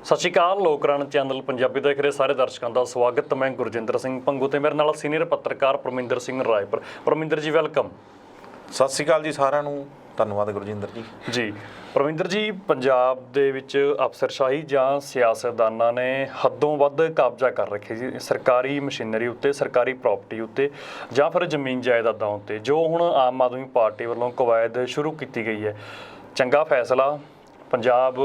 ਸਤਿ ਸ਼੍ਰੀ ਅਕਾਲ। ਲੋਕਰਾਣ ਚੈਨਲ ਪੰਜਾਬੀ ਦੇਖ ਰਹੇ ਸਾਰੇ ਦਰਸ਼ਕਾਂ ਦਾ ਸਵਾਗਤ। ਮੈਂ ਗੁਰਜਿੰਦਰ ਸਿੰਘ ਭੰਗੂ ਤੇ ਮੇਰੇ ਨਾਲ ਸੀਨੀਅਰ ਪੱਤਰਕਾਰ ਪਰਮਿੰਦਰ ਸਿੰਘ ਰਾਏਪੁਰ। ਪਰਮਿੰਦਰ ਜੀ ਵੈਲਕਮ। ਸਤਿ ਸ਼੍ਰੀ ਅਕਾਲ ਜੀ ਸਾਰਿਆਂ ਨੂੰ। ਧੰਨਵਾਦ ਗੁਰਜਿੰਦਰ ਜੀ। ਪਰਮਿੰਦਰ ਜੀ, ਪੰਜਾਬ ਦੇ ਵਿੱਚ ਅਫਸਰਸ਼ਾਹੀ ਜਾਂ ਸਿਆਸਤਦਾਨਾਂ ਨੇ ਹੱਦੋਂ ਵੱਧ ਕਬਜ਼ਾ ਕਰ ਰੱਖਿਆ ਜੀ ਸਰਕਾਰੀ ਮਸ਼ੀਨਰੀ ਉੱਤੇ, ਸਰਕਾਰੀ ਪ੍ਰਾਪਰਟੀ ਉੱਤੇ ਜਾਂ ਫਿਰ ਜ਼ਮੀਨ ਜਾਇਦਾਦਾਂ ਉੱਤੇ, ਜੋ ਹੁਣ ਆਮ ਆਦਮੀ ਪਾਰਟੀ ਵੱਲੋਂ ਕਵਾਇਦ ਸ਼ੁਰੂ ਕੀਤੀ ਗਈ ਹੈ। ਚੰਗਾ ਫੈਸਲਾ, ਪੰਜਾਬ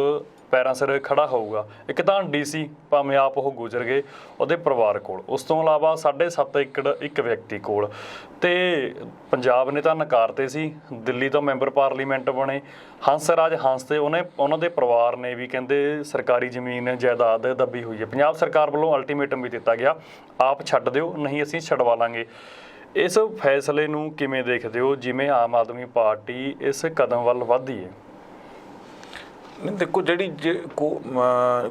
ਪੈਰਾਂ ਸਿਰ ਖੜਾ ਹੋਊਗਾ। ਇੱਕ ਤਾਂ DC ਭਾਵੇਂ ਆਪ ਉਹ ਗੁਜ਼ਰ ਗਏ, ਉਹਦੇ ਪਰਿਵਾਰ ਕੋਲ, ਉਸ ਤੋਂ ਇਲਾਵਾ 7.5 ਏਕੜ ਇੱਕ ਵਿਅਕਤੀ ਕੋਲ, ਤੇ ਪੰਜਾਬ ਨੇ ਤਾਂ ਨਕਾਰਤੇ ਸੀ। ਦਿੱਲੀ ਤੋਂ ਮੈਂਬਰ ਪਾਰਲੀਮੈਂਟ ਬਣੇ ਹੰਸ ਰਾਜ ਹੰਸ, ਤੇ ਉਹਨਾਂ ਦੇ ਪਰਿਵਾਰ ਨੇ ਵੀ ਕਹਿੰਦੇ ਸਰਕਾਰੀ ਜ਼ਮੀਨ ਜਾਇਦਾਦ ਦੱਬੀ ਹੋਈ ਹੈ। ਪੰਜਾਬ ਸਰਕਾਰ ਵੱਲੋਂ ਅਲਟੀਮੇਟਮ ਵੀ ਦਿੱਤਾ ਗਿਆ, ਆਪ ਛੱਡ ਦਿਓ ਨਹੀਂ ਅਸੀਂ ਛਡਵਾ ਲਾਂਗੇ। ਇਸ ਫੈਸਲੇ ਨੂੰ ਕਿਵੇਂ ਦੇਖਦੇ ਹੋ, ਜਿਵੇਂ ਆਮ ਆਦਮੀ ਪਾਰਟੀ ਇਸ ਕਦਮ ਵੱਲ ਵਧਦੀ ਹੈ? ਦੇਖੋ,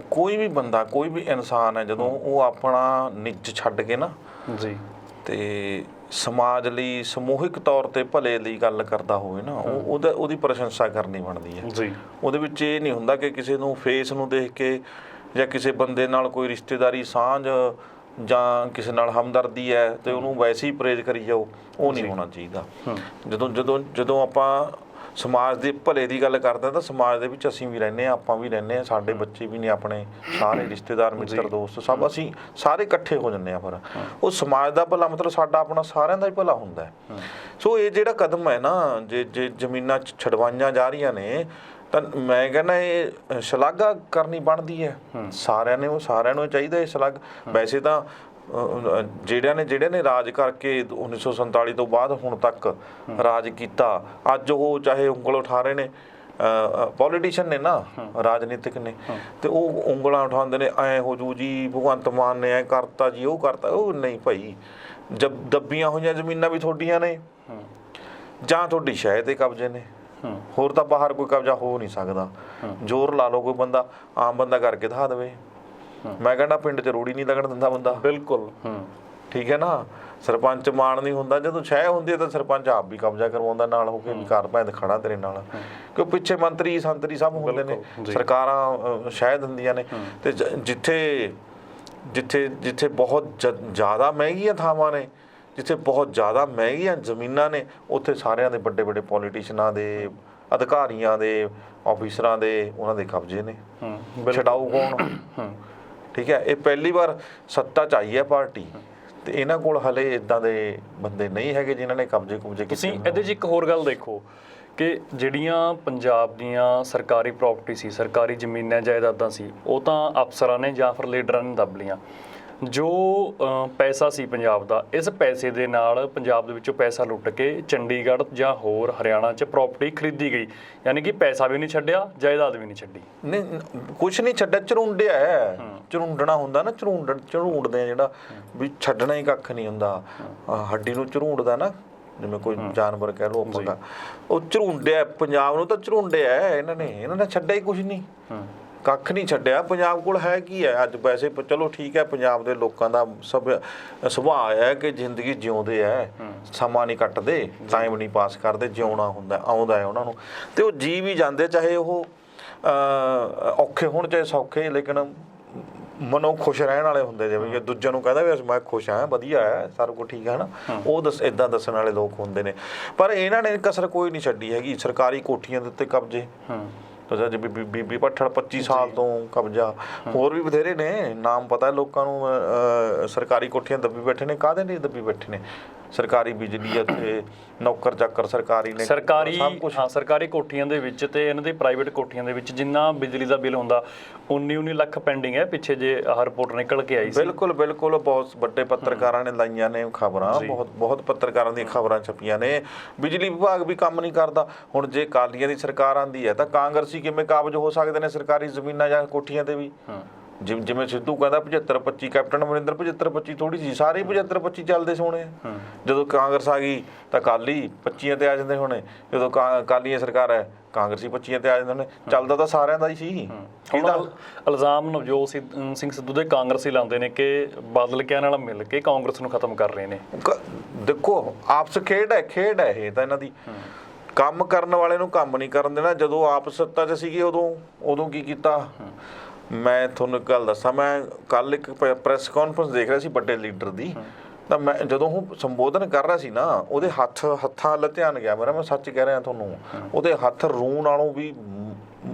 ਕੋਈ ਵੀ ਬੰਦਾ, ਕੋਈ ਵੀ ਇਨਸਾਨ ਹੈ, ਜਦੋਂ ਉਹ ਆਪਣਾ ਨਿੱਜ ਛੱਡ ਕੇ ਨਾ ਜੀ ਤੇ ਸਮਾਜ ਲਈ ਸਮੂਹਿਕ ਤੌਰ ਤੇ ਭਲੇ ਲਈ ਗੱਲ ਕਰਦਾ ਹੋਵੇ ਨਾ, ਉਹਦੀ ਪ੍ਰਸ਼ੰਸਾ ਕਰਨੀ ਬਣਦੀ ਹੈ ਜੀ। ਉਹਦੇ ਵਿੱਚ ਇਹ ਨਹੀਂ ਹੁੰਦਾ ਕਿ ਕਿਸੇ ਨੂੰ ਫੇਸ ਨੂੰ ਦੇਖ ਕੇ ਜਾਂ ਕਿਸੇ ਬੰਦੇ ਨਾਲ ਕੋਈ ਰਿਸ਼ਤੇਦਾਰੀ ਸਾਂਝ ਜਾਂ ਕਿਸੇ ਨਾਲ ਹਮਦਰਦੀ ਹੈ ਤੇ ਉਹਨੂੰ ਵੈਸੇ ਹੀ ਪ੍ਰੇਜ਼ ਕਰੀ ਜਾਓ, ਉਹ ਨਹੀਂ ਹੋਣਾ ਚਾਹੀਦਾ। ਜਦੋਂ ਆਪਾਂ ਸਮਾਜ ਦੇ ਭਲੇ ਦੀ ਗੱਲ ਕਰਦੇ ਹਾਂ ਤਾਂ ਸਮਾਜ ਦੇ ਵਿੱਚ ਅਸੀਂ ਵੀ ਰਹਿੰਦੇ ਹਾਂ, ਆਪਾਂ ਵੀ ਰਹਿੰਦੇ ਹਾਂ, ਸਾਡੇ ਬੱਚੇ ਵੀ ਨੇ, ਆਪਣੇ ਸਾਰੇ ਰਿਸ਼ਤੇਦਾਰ ਮਿੱਤਰ ਦੋਸਤ ਸਭ ਅਸੀਂ ਸਾਰੇ ਇਕੱਠੇ ਹੋ ਜਾਂਦੇ ਹਾਂ। ਫਿਰ ਉਹ ਸਮਾਜ ਦਾ ਭਲਾ ਮਤਲਬ ਸਾਡਾ ਆਪਣਾ ਸਾਰਿਆਂ ਦਾ ਹੀ ਭਲਾ ਹੁੰਦਾ ਹੈ। ਸੋ ਇਹ ਜਿਹੜਾ ਕਦਮ ਹੈ ਨਾ, ਜੇ ਜ਼ਮੀਨਾਂ ਛਡਵਾਈਆਂ ਜਾ ਰਹੀਆਂ ਨੇ, ਤਾਂ ਮੈਂ ਕਹਿੰਦਾ ਇਹ ਸ਼ਲਾਘਾ ਕਰਨੀ ਬਣਦੀ ਹੈ। ਸਾਰਿਆਂ ਨੂੰ ਚਾਹੀਦਾ ਇਹ ਸ਼ਲਾਘਾ। ਵੈਸੇ ਤਾਂ ਜਿਹੜੇ ਨੇ ਰਾਜ ਕਰਕੇ 1947 ਤੋਂ ਬਾਅਦ ਹੁਣ ਤੱਕ ਰਾਜ ਕੀਤਾ, ਅੱਜ ਉਹ ਚਾਹੇ ਉਂਗਲ ਉਠਾ ਰਹੇ ਨੇ, ਪੋਲੀਟੀਸ਼ੀਅਨ ਨੇ ਨਾ, ਰਾਜਨੀਤਿਕ ਨੇ, ਤੇ ਉਹ ਉਂਗਲਾਂ ਉਠਾਉਂਦੇ ਨੇ, ਐਂ ਹੋ ਜੂ ਜੀ, ਭਗਵੰਤ ਮਾਨ ਨੇ ਐਂ ਕਰਤਾ ਜੀ, ਉਹ ਕਰਤਾ। ਉਹ ਨਹੀਂ ਭਾਈ, ਦੱਬੀਆਂ ਹੋਈਆਂ ਜ਼ਮੀਨਾਂ ਵੀ ਤੁਹਾਡੀਆਂ ਨੇ ਜਾਂ ਤੁਹਾਡੀ ਸ਼ਹਿ ਤੇ ਕਬਜ਼ੇ ਨੇ, ਹੋਰ ਤਾਂ ਬਾਹਰ ਕੋਈ ਕਬਜ਼ਾ ਹੋ ਨਹੀਂ ਸਕਦਾ। ਜ਼ੋਰ ਲਾ ਲਓ, ਕੋਈ ਬੰਦਾ ਆਮ ਬੰਦਾ ਕਰਕੇ ਦਿਖਾ ਦੇਵੇ। ਮੈਂ ਕਹਿੰਦਾ ਪਿੰਡ 'ਚ ਰੋੜੀ ਨਹੀਂ ਲੱਗਣ ਦਿੰਦਾ ਬੰਦਾ। ਬਿਲਕੁਲ ਠੀਕ ਹੈ ਨਾ। ਸਰਪੰਚ ਮਾਣ ਨਹੀਂ ਹੁੰਦਾ, ਜਦੋਂ ਸ਼ਹਿ ਹੁੰਦੀ ਹੈ ਤਾਂ ਸਰਪੰਚ ਆਪ ਵੀ ਕਬਜ਼ਾ ਕਰਵਾਉਂਦਾ ਨਾਲ ਹੋ ਕੇ, ਵੀ ਘਰ ਭੈਣ ਖੜਾ ਤੇਰੇ ਨਾਲ, ਕਿਉਂ ਪਿੱਛੇ ਮੰਤਰੀ ਸੰਤਰੀ ਸਭ ਹੁੰਦੇ ਨੇ, ਸਰਕਾਰਾਂ ਸ਼ਹਿ ਦਿੰਦੀਆਂ ਨੇ। ਤੇ ਜਿੱਥੇ ਬਹੁਤ ਜ਼ਿਆਦਾ ਮਹਿੰਗੀਆਂ ਥਾਵਾਂ ਨੇ, ਜਿੱਥੇ ਬਹੁਤ ਜ਼ਿਆਦਾ ਮਹਿੰਗੀਆਂ ਜ਼ਮੀਨਾਂ ਨੇ, ਉੱਥੇ ਸਾਰਿਆਂ ਦੇ ਵੱਡੇ ਵੱਡੇ ਪੋਲੀਟੀਸ਼ੀਅਨਾਂ ਦੇ, ਅਧਿਕਾਰੀਆਂ ਦੇ, ਆਫਿਸਰਾਂ ਦੇ, ਉਹਨਾਂ ਦੇ ਕਬਜ਼ੇ ਨੇ। ਛਡਾਊ ਕੌਣ? ਠੀਕ ਹੈ, ਇਹ ਪਹਿਲੀ ਵਾਰ ਸੱਤਾ 'ਚ ਆਈ ਹੈ ਪਾਰਟੀ, ਤੇ ਇਹਨਾਂ ਕੋਲ ਹਲੇ ਇਦਾਂ ਦੇ ਬੰਦੇ ਨਹੀਂ ਹੈਗੇ ਜਿਨ੍ਹਾਂ ਨੇ ਕਬਜ਼ੇ ਕੀਤੇ। ਤੁਸੀਂ ਇਹਦੇ 'ਚ ਇੱਕ ਹੋਰ ਗੱਲ ਦੇਖੋ ਕਿ ਜਿਹੜੀਆਂ ਪੰਜਾਬ ਦੀਆਂ ਸਰਕਾਰੀ ਪ੍ਰਾਪਰਟੀ ਸੀ, ਸਰਕਾਰੀ ਜ਼ਮੀਨਾਂ ਜਾਇਦਾਦਾਂ ਸੀ, ਉਹ ਤਾਂ ਅਫਸਰਾਂ ਨੇ ਜਾਂ ਫਿਰ ਲੀਡਰਾਂ ਨੇ ਦੱਬ ਲਈਆਂ। ਜੋ ਪੈਸਾ ਸੀ ਪੰਜਾਬ ਦਾ, ਇਸ ਪੈਸੇ ਦੇ ਨਾਲ ਪੰਜਾਬ ਦੇ ਵਿੱਚੋਂ ਪੈਸਾ ਲੁੱਟ ਕੇ ਚੰਡੀਗੜ੍ਹ ਜਾਂ ਹੋਰ ਹਰਿਆਣਾ 'ਚ ਪ੍ਰਾਪਰਟੀ ਖਰੀਦੀ ਗਈ। ਯਾਨੀ ਕਿ ਪੈਸਾ ਵੀ ਨਹੀਂ ਛੱਡਿਆ, ਜਾਇਦਾਦ ਵੀ ਨਹੀਂ ਛੱਡੀ। ਨਹੀਂ, ਕੁਛ ਨਹੀਂ ਛੱਡਿਆ, ਝਰੂੰਡਿਆ ਹੈ। ਝਰੂੰਡਣਾ ਹੁੰਦਾ ਨਾ, ਝਰੂੰਡਦੇ ਆ, ਜਿਹੜਾ ਵੀ ਛੱਡਣਾ ਹੀ ਕੱਖ ਨਹੀਂ ਹੁੰਦਾ। ਹੱਡੀ ਨੂੰ ਝਰੂੰਡਦਾ ਨਾ, ਜਿਵੇਂ ਕੋਈ ਜਾਨਵਰ ਕਹਿ ਲਓ ਆਪਾਂ, ਉਹ ਝਰੂੰਡਿਆ ਪੰਜਾਬ ਨੂੰ, ਤਾਂ ਝਰੂੰਡਿਆ ਇਹਨਾਂ ਨੇ ਛੱਡਿਆ ਹੀ ਕੁਛ ਨਹੀਂ, ਕੱਖ ਨਹੀਂ ਛੱਡਿਆ। ਪੰਜਾਬ ਕੋਲ ਹੈ ਕੀ ਹੈ ਅੱਜ? ਵੈਸੇ ਚਲੋ ਠੀਕ ਹੈ, ਪੰਜਾਬ ਦੇ ਲੋਕਾਂ ਦਾ ਸੁਭਾਅ ਹੈ ਕਿ ਜ਼ਿੰਦਗੀ ਜਿਉਂਦੇ ਹੈ, ਸਮਾਂ ਨਹੀਂ ਕੱਟਦੇ, ਟਾਈਮ ਨਹੀਂ ਪਾਸ ਕਰਦੇ, ਜਿਉਣਾ ਆਉਂਦਾ ਹੈ ਉਹਨਾਂ ਨੂੰ, ਤੇ ਉਹ ਜੀ ਵੀ ਜਾਂਦੇ, ਚਾਹੇ ਉਹ ਔਖੇ ਹੋਣ ਚਾਹੇ ਸੌਖੇ, ਲੇਕਿਨ ਮਨੋਂ ਖੁਸ਼ ਰਹਿਣ ਵਾਲੇ ਹੁੰਦੇ। ਜਿਵੇਂ ਦੂਜਿਆਂ ਨੂੰ ਕਹਿੰਦਾ ਵੀ ਮੈਂ ਖੁਸ਼ ਹਾਂ, ਵਧੀਆ ਹੈ, ਸਾਰਾ ਕੁਝ ਠੀਕ ਹੈ ਨਾ, ਉਹ ਇੱਦਾਂ ਦੱਸਣ ਵਾਲੇ ਲੋਕ ਹੁੰਦੇ ਨੇ। ਪਰ ਇਹਨਾਂ ਨੇ ਕਸਰ ਕੋਈ ਨਹੀਂ ਛੱਡੀ ਹੈਗੀ। ਸਰਕਾਰੀ ਕੋਠੀਆਂ ਦੇ ਉੱਤੇ ਕਬਜ਼ੇ, ਬੀਬੀ ਭੱਠਲ 25 ਸਾਲ ਤੋਂ ਕਬਜ਼ਾ, ਹੋਰ ਵੀ ਬਥੇਰੇ ਨੇ, ਨਾਮ ਪਤਾ ਲੋਕਾਂ ਨੂੰ। ਸਰਕਾਰੀ ਕੋਠੀਆਂ ਦੱਬੀ ਬੈਠੇ ਨੇ, ਕਾਹਦੇ ਲਈ ਦੱਬੀ ਬੈਠੇ ਨੇ? ਸਰਕਾਰੀ ਬਿਜਲੀ, ਉੱਥੇ ਨੌਕਰ ਚਾਕਰ ਸਰਕਾਰੀ ਨੇ, ਸਰਕਾਰੀ ਕੋਠੀਆਂ ਦੇ ਵਿੱਚ ਤੇ ਇਹਨਾਂ ਦੇ ਪ੍ਰਾਈਵੇਟ ਕੋਠੀਆਂ ਦੇ ਵਿੱਚ ਜਿੰਨਾ ਬਿਜਲੀ ਦਾ ਬਿੱਲ ਹੁੰਦਾ, 19 ਲੱਖ ਪੈਂਡਿੰਗ ਹੈ। ਪਿੱਛੇ ਜੇ ਆਹ ਰਿਪੋਰਟ ਨਿਕਲ ਕੇ ਆਈ ਸੀ। ਬਿਲਕੁਲ ਬਹੁਤ ਵੱਡੇ ਪੱਤਰਕਾਰਾਂ ਨੇ ਲਾਈਆਂ ਨੇ ਖਬਰਾਂ, ਬਹੁਤ ਪੱਤਰਕਾਰਾਂ ਦੀਆਂ ਖਬਰਾਂ ਛਪੀਆਂ ਨੇ। ਬਿਜਲੀ ਵਿਭਾਗ ਵੀ ਕੰਮ ਨਹੀਂ ਕਰਦਾ। ਹੁਣ ਜੇ ਅਕਾਲੀਆਂ ਦੀ ਸਰਕਾਰ ਆਉਂਦੀ ਹੈ ਤਾਂ ਕਾਂਗਰਸੀ ਕਿਵੇਂ ਕਾਬਜ਼ ਹੋ ਸਕਦੇ ਨੇ ਸਰਕਾਰੀ ਜ਼ਮੀਨਾਂ ਜਾਂ ਕੋਠੀਆਂ ਤੇ ਵੀ? ਜਿਵੇਂ ਸਿੱਧੂ ਕਹਿੰਦਾ 75-25, ਕੈਪਟਨ ਅਮਰਿੰਦਰ 75-25 ਥੋੜੀ ਸੀ, ਸਾਰੇ 75-25 ਚੱਲਦੇ ਸੋਹਣੇ। ਜਦੋਂ ਕਾਂਗਰਸ ਆ ਗਈ ਤਾਂ ਅਕਾਲੀ 25 ਤੇ ਆ ਜਾਂਦੇ ਹੋਣੇ, ਜਦੋਂ ਅਕਾਲੀਆਂ ਸਰਕਾਰ ਹੈ ਕਾਂਗਰਸੀ 25 ਤੇ ਆ ਜਾਂਦੇ ਨੇ। ਚੱਲਦਾ ਤਾਂ ਸਾਰਿਆਂ ਦਾ ਹੀ ਸੀ। ਇਲਜ਼ਾਮ ਨਵਜੋਤ ਸਿੰਘ ਸਿੱਧੂ ਦੇ ਕਾਂਗਰਸੀ ਲਾਉਂਦੇ ਨੇ ਕਿ ਬਾਦਲ ਕਿਆਂ ਨਾਲ ਮਿਲ ਕੇ ਕਾਂਗਰਸ ਨੂੰ ਖਤਮ ਕਰ ਰਹੇ ਨੇ। ਦੇਖੋ, ਆਪਸ ਖੇਡ ਹੈ ਇਹ ਤਾਂ ਇਹਨਾਂ ਦੀ। ਕੰਮ ਕਰਨ ਵਾਲੇ ਨੂੰ ਕੰਮ ਨਹੀਂ ਕਰਨ ਦੇਣਾ। ਜਦੋਂ ਆਪ ਸੱਤਾ 'ਚ ਸੀਗੇ ਉਦੋਂ ਕੀ ਕੀਤਾ? ਮੈਂ ਤੁਹਾਨੂੰ ਇੱਕ ਗੱਲ ਦੱਸਾਂ, ਮੈਂ ਕੱਲ ਇੱਕ ਪ੍ਰੈਸ ਕਾਨਫਰੰਸ ਦੇਖ ਰਿਹਾ ਸੀ ਵੱਡੇ ਲੀਡਰ ਦੀ, ਤਾਂ ਮੈਂ ਜਦੋਂ ਉਹ ਸੰਬੋਧਨ ਕਰ ਰਿਹਾ ਸੀ ਨਾ, ਉਹਦੇ ਹੱਥਾਂ ਵੱਲ ਧਿਆਨ ਗਿਆ ਮੇਰਾ, ਮੈਂ ਸੱਚ ਕਹਿ ਰਿਹਾ ਤੁਹਾਨੂੰ, ਉਹਦੇ ਹੱਥ ਰੂਹ ਨਾਲੋਂ ਵੀ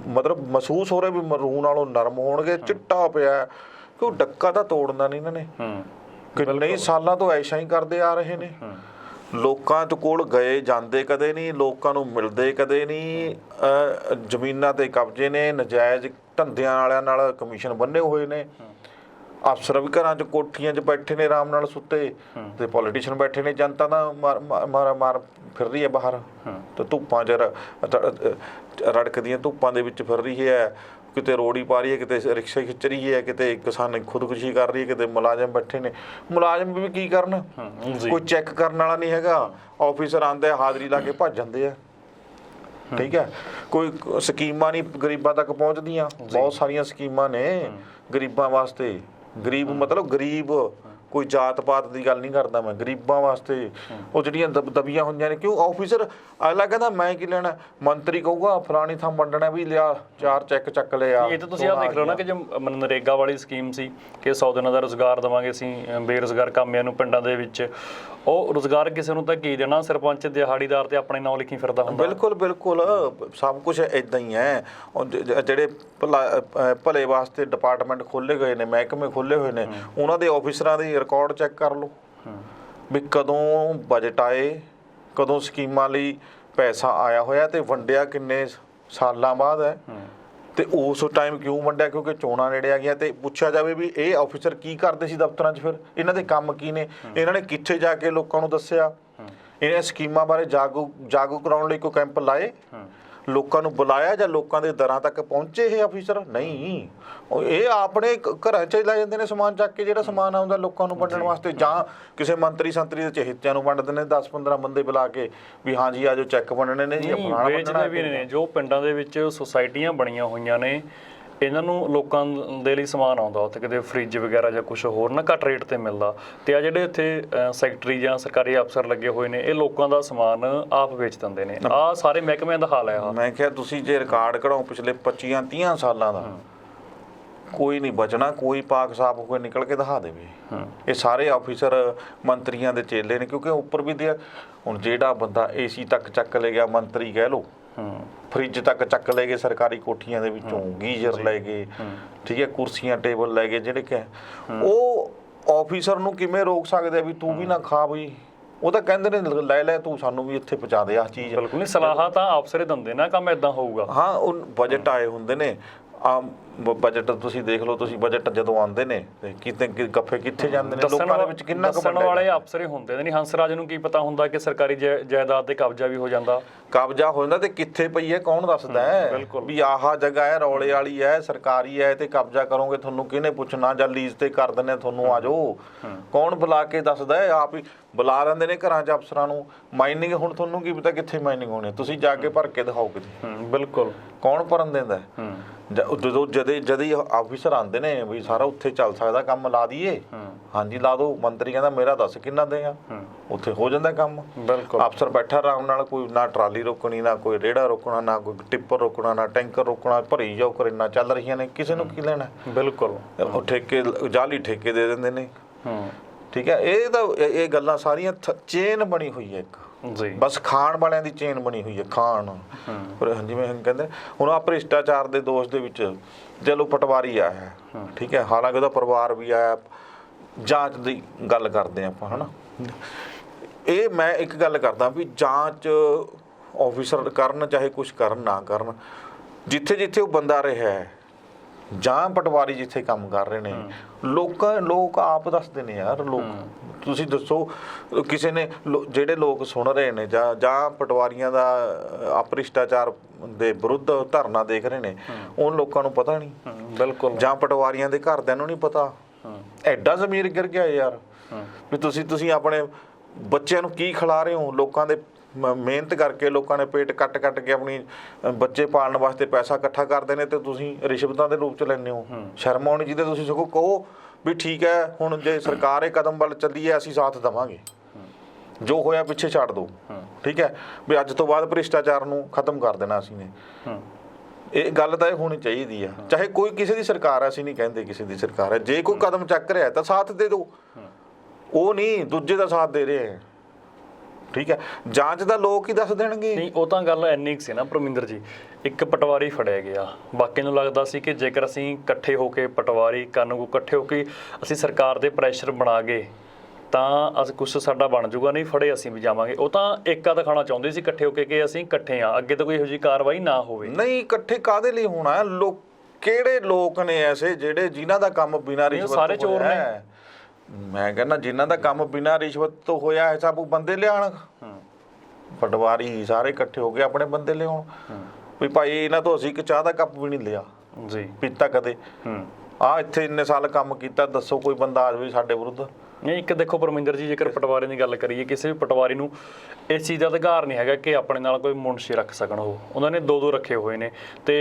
ਮਤਲਬ ਮਹਿਸੂਸ ਹੋ ਰਿਹਾ ਵੀ ਰੂਹ ਨਾਲੋਂ ਨਰਮ ਹੋਣਗੇ, ਚਿੱਟਾ ਪਿਆ ਕਿ ਉਹ ਡੱਕਾ ਤਾਂ ਤੋੜਨਾ ਨਹੀਂ ਇਹਨਾਂ ਨੇ। ਕਿੰਨੇ ਸਾਲਾਂ ਤੋਂ ਐਸ਼ਾ ਹੀ ਕਰਦੇ ਆ ਰਹੇ ਨੇ, ਲੋਕਾਂ ਚ ਕੋਲ ਗਏ ਜਾਂਦੇ ਕਦੇ ਨਹੀਂ, ਲੋਕਾਂ ਨੂੰ ਮਿਲਦੇ ਕਦੇ ਨਹੀਂ, ਜ਼ਮੀਨਾਂ ਤੇ ਕਬਜ਼ੇ ਨੇ, ਨਜਾਇਜ਼ ਧੰਦਿਆਂ ਵਾਲਿਆਂ ਨਾਲ ਕਮਿਸ਼ਨ ਬੰਨੇ ਹੋਏ ਨੇ, ਅਫਸਰ ਵੀ ਘਰਾਂ 'ਚ ਕੋਠੀਆਂ 'ਚ ਬੈਠੇ ਨੇ ਆਰਾਮ ਨਾਲ ਸੁੱਤੇ, ਤੇ ਪੋਲੀਟੀਸ਼ੀਅਨ ਬੈਠੇ ਨੇ, ਜਨਤਾ ਦਾ ਮਾਰ ਫਿਰ ਰਹੀ ਹੈ ਬਾਹਰ, ਤੇ ਧੁੱਪਾਂ 'ਚ ਰੜਕਦੀਆਂ ਧੁੱਪਾਂ ਦੇ ਵਿੱਚ ਫਿਰ ਰਹੀ ਹੈ, ਕਿਤੇ ਰੋੜੀ ਪਾ ਰਹੀ ਹੈ, ਕਿਤੇ ਰਿਕਸ਼ਾ ਖਿੱਚ ਰਹੀ ਹੈ, ਕਿਤੇ ਕਿਸਾਨ ਖੁਦਕੁਸ਼ੀ ਕਰ ਰਹੀ ਹੈ, ਕਿਤੇ ਮੁਲਾਜ਼ਮ ਬੈਠੇ ਨੇ। ਮੁਲਾਜ਼ਮ ਵੀ ਕੀ ਕਰਨ, ਕੋਈ ਚੈੱਕ ਕਰਨ ਵਾਲਾ ਨਹੀਂ ਹੈਗਾ, ਆਫੀਸਰ ਆਉਂਦੇ ਹਾਜ਼ਰੀ ਲਾ ਕੇ ਭੱਜ ਜਾਂਦੇ ਆ, ਠੀਕ ਹੈ। ਕੋਈ ਸਕੀਮਾਂ ਨਹੀਂ ਗਰੀਬਾਂ ਤੱਕ ਪਹੁੰਚਦੀਆਂ, ਬਹੁਤ ਸਾਰੀਆਂ ਸਕੀਮਾਂ ਨੇ ਗਰੀਬਾਂ ਵਾਸਤੇ, ਗਰੀਬ ਮਤਲਬ ਗਰੀਬ, ਕੋਈ ਜਾਤ ਪਾਤ ਦੀ ਗੱਲ ਨਹੀਂ ਕਰਦਾ ਮੈਂ, ਗਰੀਬਾਂ ਵਾਸਤੇ ਉਹ ਜਿਹੜੀਆਂ ਦਬੀਆਂ ਹੋਈਆਂ ਨੇ। ਕਿਉਂ ਆਫੀਸਰ ਅਗਲਾ ਕਹਿੰਦਾ ਮੈਂ ਕੀ ਲੈਣਾ, ਮੰਤਰੀ ਕਹੂਗਾ ਫਲਾਣੀ ਥਾਂ ਵੰਡਣਾ, ਵੀ ਲਿਆ 4 ਚੈੱਕ ਚੱਕ ਲਿਆ। ਇਹ ਤਾਂ ਤੁਸੀਂ ਆਹ ਦੇਖ ਲਓ ਨਾ ਕਿ ਜੇ ਮਨਰੇਗਾ ਵਾਲੀ ਸਕੀਮ ਸੀ ਕਿ 100 ਦਿਨਾਂ ਦਾ ਰੁਜ਼ਗਾਰ ਦੇਵਾਂਗੇ ਅਸੀਂ ਬੇਰੁਜ਼ਗਾਰ ਕਾਮਿਆਂ ਨੂੰ ਪਿੰਡਾਂ ਦੇ ਵਿੱਚ, ਉਹ ਰੁਜ਼ਗਾਰ ਕਿਸੇ ਨੂੰ ਤਾਂ ਕੀ ਦੇਣਾ, ਸਰਪੰਚ ਦਿਹਾੜੀਦਾਰ ਤੇ ਆਪਣੇ ਨਾਂ ਲਿਖੀ ਫਿਰਦਾ ਹੁੰਦਾ। ਬਿਲਕੁਲ ਸਭ ਕੁਝ ਇਦਾਂ ਹੀ ਹੈ। ਜਿਹੜੇ ਭਲੇ ਵਾਸਤੇ ਡਿਪਾਰਟਮੈਂਟ ਖੋਲ੍ਹੇ ਗਏ ਨੇ, ਮਹਿਕਮੇ ਖੋਲ੍ਹੇ ਹੋਏ ਨੇ, ਉਹਨਾਂ ਦੇ ਆਫਿਸਰਾਂ ਦੀ ਰਿਕਾਰਡ ਚੈੱਕ ਕਰ ਲਓ ਵੀ ਕਦੋਂ ਬਜਟ ਆਏ, ਕਦੋਂ ਸਕੀਮਾਂ ਲਈ ਪੈਸਾ ਆਇਆ ਹੋਇਆ, ਤੇ ਵੰਡਿਆ ਕਿੰਨੇ ਸਾਲਾਂ ਬਾਅਦ ਹੈ, ਤੇ ਉਸ ਟਾਈਮ ਕਿਉਂ ਵੰਡਿਆ, ਕਿਉਂਕਿ ਚੋਣਾਂ ਨੇੜੇ ਆ ਗਈਆਂ। ਤੇ ਪੁੱਛਿਆ ਜਾਵੇ ਵੀ ਇਹ ਆਫਿਸਰ ਕੀ ਕਰਦੇ ਸੀ ਦਫ਼ਤਰਾਂ 'ਚ, ਫਿਰ ਇਹਨਾਂ ਦੇ ਕੰਮ ਕੀ ਨੇ, ਇਹਨਾਂ ਨੇ ਕਿੱਥੇ ਜਾ ਕੇ ਲੋਕਾਂ ਨੂੰ ਦੱਸਿਆ, ਇਹਨਾਂ ਸਕੀਮਾਂ ਬਾਰੇ ਜਾਗੂ ਕਰਾਉਣ ਲਈ ਕੋਈ ਕੈਂਪ ਲਾਏ, ਲੋਕਾਂ ਨੂੰ ਬੁਲਾਇਆ, ਜਾਂ ਲੋਕਾਂ ਦੇ ਦਰਾਂ ਤੱਕ ਪਹੁੰਚੇ ਇਹ ਆਫਿਸਰ? ਨਹੀਂ, ਇਹ ਆਪਣੇ ਘਰਾਂ 'ਚ ਲੈ ਜਾਂਦੇ ਨੇ ਸਮਾਨ ਚੱਕ ਕੇ, ਜਿਹੜਾ ਸਮਾਨ ਆਉਂਦਾ ਲੋਕਾਂ ਨੂੰ ਵੰਡਣ ਵਾਸਤੇ, ਜਾਂ ਕਿਸੇ ਮੰਤਰੀ ਸੰਤਰੀ ਦੇ ਚਹੇਤਿਆਂ ਨੂੰ ਵੰਡਦੇ ਨੇ 10-15 ਬੰਦੇ ਬੁਲਾ ਕੇ ਵੀ ਹਾਂ ਜੀ ਆਜੋ ਚੈੱਕ ਵੰਡਣੇ ਨੇ ਜੀ, ਵੇਚਦੇ ਵੀ ਨੇ। ਜੋ ਪਿੰਡਾਂ ਦੇ ਵਿੱਚ ਸੁਸਾਇਟੀਆਂ ਬਣੀਆਂ ਹੋਈਆਂ ਨੇ, ਇਹਨਾਂ ਨੂੰ ਲੋਕਾਂ ਦੇ ਲਈ ਸਮਾਨ ਆਉਂਦਾ, ਉੱਥੇ ਕਿਤੇ ਫਰਿੱਜ ਵਗੈਰਾ ਜਾਂ ਕੁਝ ਹੋਰ ਨਾ ਘੱਟ ਰੇਟ ਤੇ ਮਿਲਦਾ, ਤੇ ਆ ਜਿਹੜੇ ਇੱਥੇ ਸੈਕਟਰੀ ਜਾਂ ਸਰਕਾਰੀ ਅਫਸਰ ਲੱਗੇ ਹੋਏ ਨੇ, ਇਹ ਲੋਕਾਂ ਦਾ ਸਮਾਨ ਆਪ ਵੇਚ ਦਿੰਦੇ ਨੇ। ਆਹ ਸਾਰੇ ਮਹਿਕਮਿਆਂ ਦਾ ਹਾਲ ਹੈ। ਮੈਂ ਕਿਹਾ ਤੁਸੀਂ ਜੇ ਰਿਕਾਰਡ ਕਢਾਓ ਪਿਛਲੇ 25-30 ਸਾਲਾਂ ਦਾ, ਕੋਈ ਨਹੀਂ ਬਚਣਾ, ਕੋਈ ਪਾਕ ਸਾਫ ਹੋ ਕੇ ਨਿਕਲ ਕੇ ਦਿਖਾ ਦੇਵੇ। ਇਹ ਸਾਰੇ ਆਫਿਸਰ ਮੰਤਰੀਆਂ ਦੇ ਚੇਲੇ ਨੇ, ਕਿਉਂਕਿ ਉੱਪਰ ਵੀ ਦੇ ਹੁਣ ਜਿਹੜਾ ਬੰਦਾ ਏਸੀ ਤੱਕ ਚੱਕ ਲੈ ਗਿਆ, ਮੰਤਰੀ ਕਹਿ ਲਓ, ਫਰਿੱਜ ਤੱਕ ਚੱਕ ਲੈ ਗਏ ਸਰਕਾਰੀ ਕੋਠੀਆਂ ਦੇ ਵਿੱਚੋਂ, ਗੀਜ਼ਰ ਲੈ ਗਏ, ਠੀਕ ਹੈ, ਕੁਰਸੀਆਂ ਟੇਬਲ ਲੈ ਗਏ, ਜਿਹੜੇ ਕਿ ਉਹ ਆਫਿਸਰ ਨੂੰ ਕਿਵੇਂ ਰੋਕ ਸਕਦੇ ਆ ਵੀ ਤੂੰ ਵੀ ਨਾ ਖਾ ਬਈ? ਉਹ ਤਾਂ ਕਹਿੰਦੇ ਨੇ ਲੈ ਤੂੰ ਸਾਨੂੰ ਵੀ ਇੱਥੇ ਪਹੁੰਚਾ ਦੇ ਆਹ ਚੀਜ਼। ਬਿਲਕੁਲ ਨਹੀਂ, ਸਲਾਹਾਂ ਤਾਂ ਅਫਸਰ ਦਿੰਦੇ ਨਾ, ਕੰਮ ਇਦਾਂ ਹੋਊਗਾ। ਹਾਂ, ਉਹ ਬਜਟ ਆਏ ਹੁੰਦੇ ਨੇ, ਬਜਟ ਤੁਸੀਂ ਦੇਖ ਲਓ, ਤੁਸੀਂ ਬਜਟ ਜਦੋਂ ਆਉਂਦੇ ਨੇ ਤੇ ਕਿਤੇ ਗੱਫੇ ਕਿੱਥੇ ਜਾਂਦੇ ਨੇ, ਲੋਕਾਂ ਦੇ ਵਿੱਚ ਕਿੰਨਾ ਦੱਸਣ ਵਾਲੇ ਅਫਸਰ ਹੀ ਹੁੰਦੇ ਨੇ। ਨਹੀਂ, ਹੰਸਰਾਜ ਨੂੰ ਕੀ ਪਤਾ ਹੁੰਦਾ ਕਿ ਸਰਕਾਰੀ ਜਾਇਦਾਦ ਤੇ ਕਬਜ਼ਾ ਵੀ ਹੋ ਜਾਂਦਾ, ਕਬਜ਼ਾ ਹੋ ਜਾਂਦਾ, ਤੇ ਕਿੱਥੇ ਪਈ ਹੈ ਕੌਣ ਦੱਸਦਾ ਹੈ ਵੀ ਆਹ ਜਗ੍ਹਾ ਹੈ, ਰੌਲੇ ਵਾਲੀ ਹੈ, ਸਰਕਾਰੀ ਹੈ, ਤੇ ਕਬਜ਼ਾ ਕਰੋਗੇ ਤੁਹਾਨੂੰ ਕਿਹਨੇ ਪੁੱਛਣਾ, ਜਾਂ ਲੀਜ਼ ਤੇ ਕਰ ਦਿੰਦੇ ਤੁਹਾਨੂੰ, ਆ ਜਾਓ, ਕੌਣ ਬੁਲਾ ਕੇ ਦੱਸਦਾ ਹੈ? ਆਪ ਹੀ ਬੁਲਾ ਲੈਂਦੇ ਨੇ ਘਰਾਂ 'ਚ ਅਫਸਰਾਂ ਨੂੰ। ਮਾਈਨਿੰਗ ਹੁਣ ਤੁਹਾਨੂੰ ਕੀ ਪਤਾ ਕਿੱਥੇ ਮਾਈਨਿੰਗ ਹੋਣੀ, ਤੁਸੀਂ ਜਾ ਕੇ ਭਰ ਕੇ ਦਿਖਾਓ ਕਿਤੇ। ਬਿਲਕੁਲ, ਕੌਣ ਭਰਨ ਦਿੰਦਾ? ਜਦੋਂ ਜਦੇ ਆਫਿਸਰ ਆਉਂਦੇ ਨੇ ਵੀ ਸਾਰਾ ਉੱਥੇ ਚੱਲ ਸਕਦਾ ਕੰਮ, ਲਾ ਦਈਏ, ਹਾਂਜੀ ਲਾ ਦਿਓ। ਮੰਤਰੀ ਕਹਿੰਦਾ ਮੇਰਾ ਦੱਸ ਕਿੰਨਾ ਦੇਗਾ, ਉੱਥੇ ਹੋ ਜਾਂਦਾ ਕੰਮ। ਬਿਲਕੁਲ, ਅਫਸਰ ਬੈਠਾ ਆਰਾਮ ਨਾਲ, ਕੋਈ ਨਾ ਟਰਾਲੀ ਰੋਕਣੀ, ਨਾ ਕੋਈ ਰੇੜਾ ਰੋਕਣਾ, ਨਾ ਕੋਈ ਟਿੱਪਰ ਰੋਕਣਾ, ਨਾ ਟੈਂਕਰ ਰੋਕਣਾ, ਭਰੀ ਜਾਓ, ਕਰੇਨਾ ਚੱਲ ਰਹੀਆਂ ਨੇ, ਕਿਸੇ ਨੂੰ ਕੀ ਲੈਣਾ। ਬਿਲਕੁਲ, ਉਹ ਠੇਕੇ ਜਾਲੀ ਠੇਕੇ ਦੇ ਦਿੰਦੇ ਨੇ, ਠੀਕ ਹੈ। ਇਹ ਤਾਂ ਇਹ ਗੱਲਾਂ ਸਾਰੀਆਂ ਚੇਨ ਬਣੀ ਹੋਈ ਹੈ ਇੱਕ ਜੀ, ਬਸ ਖਾਣ ਵਾਲਿਆਂ ਦੀ ਚੇਨ ਬਣੀ ਹੋਈ ਹੈ, ਖਾਣ। ਜਿਵੇਂ ਕਹਿੰਦੇ ਹੁਣ ਆ ਭ੍ਰਿਸ਼ਟਾਚਾਰ ਦੇ ਦੋਸ਼ ਦੇ ਵਿੱਚ ਚਲੋ ਪਟਵਾਰੀ ਆਇਆ, ਠੀਕ ਹੈ, ਹਾਲਾਂਕਿ ਉਹਦਾ ਪਰਿਵਾਰ ਵੀ ਆਇਆ, ਜਾਂਚ ਦੀ ਗੱਲ ਕਰਦੇ ਆਪਾਂ, ਹੈ ਨਾ। ਇਹ ਮੈਂ ਇੱਕ ਗੱਲ ਕਰਦਾ ਵੀ ਜਾਂਚ ਆਫਿਸਰ ਕਰਨ ਚਾਹੇ ਕੁਛ ਕਰਨ ਨਾ ਕਰਨ, ਜਿੱਥੇ ਉਹ ਬੰਦਾ ਰਿਹਾ ਹੈ, ਜਾਂ ਪਟਵਾਰੀ ਜਿੱਥੇ ਕੰਮ ਕਰ ਰਹੇ ਨੇ, ਲੋਕ ਆਪ ਦੱਸਦੇ ਨੇ ਯਾਰ। ਲੋਕ ਤੁਸੀਂ ਦੱਸੋ, ਕਿਸੇ ਨੇ ਜਿਹੜੇ ਲੋਕ ਸੁਣ ਰਹੇ ਨੇ ਜਾਂ ਪਟਵਾਰੀਆਂ ਦਾ ਭ੍ਰਿਸ਼ਟਾਚਾਰ ਦੇ ਵਿਰੁੱਧ ਧਰਨਾ ਦੇਖ ਰਹੇ ਨੇ, ਉਹਨਾਂ ਲੋਕਾਂ ਨੂੰ ਪਤਾ ਨਹੀਂ। ਬਿਲਕੁਲ, ਜਾਂ ਪਟਵਾਰੀਆਂ ਦੇ ਘਰਦਿਆਂ ਨੂੰ ਨਹੀਂ ਪਤਾ। ਐਡਾ ਜ਼ਮੀਰ ਗਿਰ ਗਿਆ ਯਾਰ ਵੀ ਤੁਸੀਂ ਆਪਣੇ ਬੱਚਿਆਂ ਨੂੰ ਕੀ ਖਿਲਾ ਰਹੇ ਹੋ। ਲੋਕਾਂ ਦੇ ਮਿਹਨਤ ਕਰਕੇ ਲੋਕਾਂ ਨੇ ਪੇਟ ਕੱਟ ਕੇ ਆਪਣੀ ਬੱਚੇ ਪਾਲਣ ਵਾਸਤੇ ਪੈਸਾ ਇਕੱਠਾ ਕਰਦੇ ਨੇ, ਤੇ ਤੁਸੀਂ ਰਿਸ਼ਵਤਾਂ ਦੇ ਰੂਪ 'ਚ ਲੈਂਦੇ ਹੋ। ਸ਼ਰਮ ਆਉਣੀ ਚਾਹੀਦੀ। ਤੁਸੀਂ ਸਗੋਂ ਕਹੋ ਵੀ ਠੀਕ ਹੈ, ਹੁਣ ਜੇ ਸਰਕਾਰ ਇਹ ਕਦਮ ਵੱਲ ਚੱਲੀ ਹੈ, ਅਸੀਂ ਸਾਥ ਦੇਵਾਂਗੇ, ਜੋ ਹੋਇਆ ਪਿੱਛੇ ਛੱਡ ਦਿਓ, ਠੀਕ ਹੈ, ਵੀ ਅੱਜ ਤੋਂ ਬਾਅਦ ਭ੍ਰਿਸ਼ਟਾਚਾਰ ਨੂੰ ਖਤਮ ਕਰ ਦੇਣਾ ਅਸੀਂ ਨੇ। ਇਹ ਗੱਲ ਤਾਂ ਇਹ ਹੋਣੀ ਚਾਹੀਦੀ ਆ, ਚਾਹੇ ਕੋਈ ਕਿਸੇ ਦੀ ਸਰਕਾਰ ਆ, ਅਸੀਂ ਨਹੀਂ ਕਹਿੰਦੇ ਕਿਸੇ ਦੀ ਸਰਕਾਰ ਹੈ, ਜੇ ਕੋਈ ਕਦਮ ਚੱਕ ਰਿਹਾ ਤਾਂ ਸਾਥ ਦੇ ਦਿਓ, ਉਹ ਨਹੀਂ ਦੂਜੇ ਦਾ ਸਾਥ ਦੇ ਰਹੇ ਹੈ। ਠੀਕ ਹੈ, ਜਾਂਚ ਦਾ ਲੋਕ ਹੀ ਦੱਸ ਦੇਣਗੇ। ਨਹੀਂ, ਉਹ ਤਾਂ ਗੱਲ ਇੰਨੀ ਕੁ ਸੀ ਨਾ ਪਰਮਿੰਦਰ ਜੀ, ਇੱਕ ਪਟਵਾਰੀ ਫੜਿਆ ਗਿਆ, ਬਾਕੀ ਨੂੰ ਲੱਗਦਾ ਸੀ ਕਿ ਜੇਕਰ ਅਸੀਂ ਇਕੱਠੇ ਹੋ ਕੇ ਪਟਵਾਰੀ ਕਾਨੂੰਗੋ ਇਕੱਠੇ ਹੋ ਕੇ ਅਸੀਂ ਸਰਕਾਰ ਦੇ ਪ੍ਰੈਸ਼ਰ ਬਣਾ ਗਏ ਤਾਂ ਅਸੀਂ ਕੁਛ ਸਾਡਾ ਬਣ ਜਾਊਗਾ, ਨਹੀਂ ਫੜੇ ਅਸੀਂ ਵੀ ਜਾਵਾਂਗੇ। ਉਹ ਤਾਂ ਏਕਾ ਦਿਖਾਉਣਾ ਚਾਹੁੰਦੇ ਸੀ ਇਕੱਠੇ ਹੋ ਕੇ ਕਿ ਅਸੀਂ ਇਕੱਠੇ ਆ, ਅੱਗੇ ਤਾਂ ਕੋਈ ਇਹੋ ਜਿਹੀ ਕਾਰਵਾਈ ਨਾ ਹੋਵੇ। ਨਹੀਂ, ਇਕੱਠੇ ਕਾਹਦੇ ਲਈ ਹੋਣਾ? ਲੋਕ ਕਿਹੜੇ ਲੋਕ ਨੇ ਐਸੇ ਜਿਹੜੇ ਜਿਨ੍ਹਾਂ ਦਾ ਕੰਮ ਬਿਨਾਂ ਰਿਸ਼ਵਤ ਤੋਂ ਸਾਰੇ ਚੋਰ ਨੇ। ਮੈਂ ਕਹਿੰਦਾ ਜਿਨ੍ਹਾਂ ਦਾ ਕੰਮ ਬਿਨਾਂ ਰਿਸ਼ਵਤ ਤੋਂ ਹੋਇਆ ਹੈ, ਸਭ ਬੰਦੇ ਲਿਆਣ, ਪਟਵਾਰੀ ਸਾਰੇ ਇਕੱਠੇ ਹੋ ਕੇ ਆਪਣੇ ਬੰਦੇ ਲਿਆਉਣ ਵੀ ਭਾਈ ਇਹਨਾਂ ਤੋਂ ਅਸੀਂ ਇੱਕ ਚਾਹ ਦਾ ਕੱਪ ਵੀ ਨਹੀਂ ਲਿਆ ਜੀ, ਪੀਤਾ ਕਦੇ, ਆ ਇੱਥੇ ਇੰਨੇ ਸਾਲ ਕੰਮ ਕੀਤਾ, ਦੱਸੋ ਕੋਈ ਬੰਦਾ ਆ ਜਾਵੇ ਸਾਡੇ ਵਿਰੁੱਧ। ਨਹੀਂ, ਇੱਕ ਦੇਖੋ ਪਰਮਿੰਦਰ ਜੀ, ਜੇਕਰ ਪਟਵਾਰੀ ਦੀ ਗੱਲ ਕਰੀਏ, ਕਿਸੇ ਵੀ ਪਟਵਾਰੀ ਨੂੰ ਇਸ ਚੀਜ਼ ਦਾ ਅਧਿਕਾਰ ਨਹੀਂ ਹੈਗਾ ਕਿ ਆਪਣੇ ਨਾਲ ਕੋਈ ਮੁਨਸ਼ੀ ਰੱਖ ਸਕਣ। ਉਹਨਾਂ ਨੇ ਦੋ ਰੱਖੇ ਹੋਏ ਨੇ ਤੇ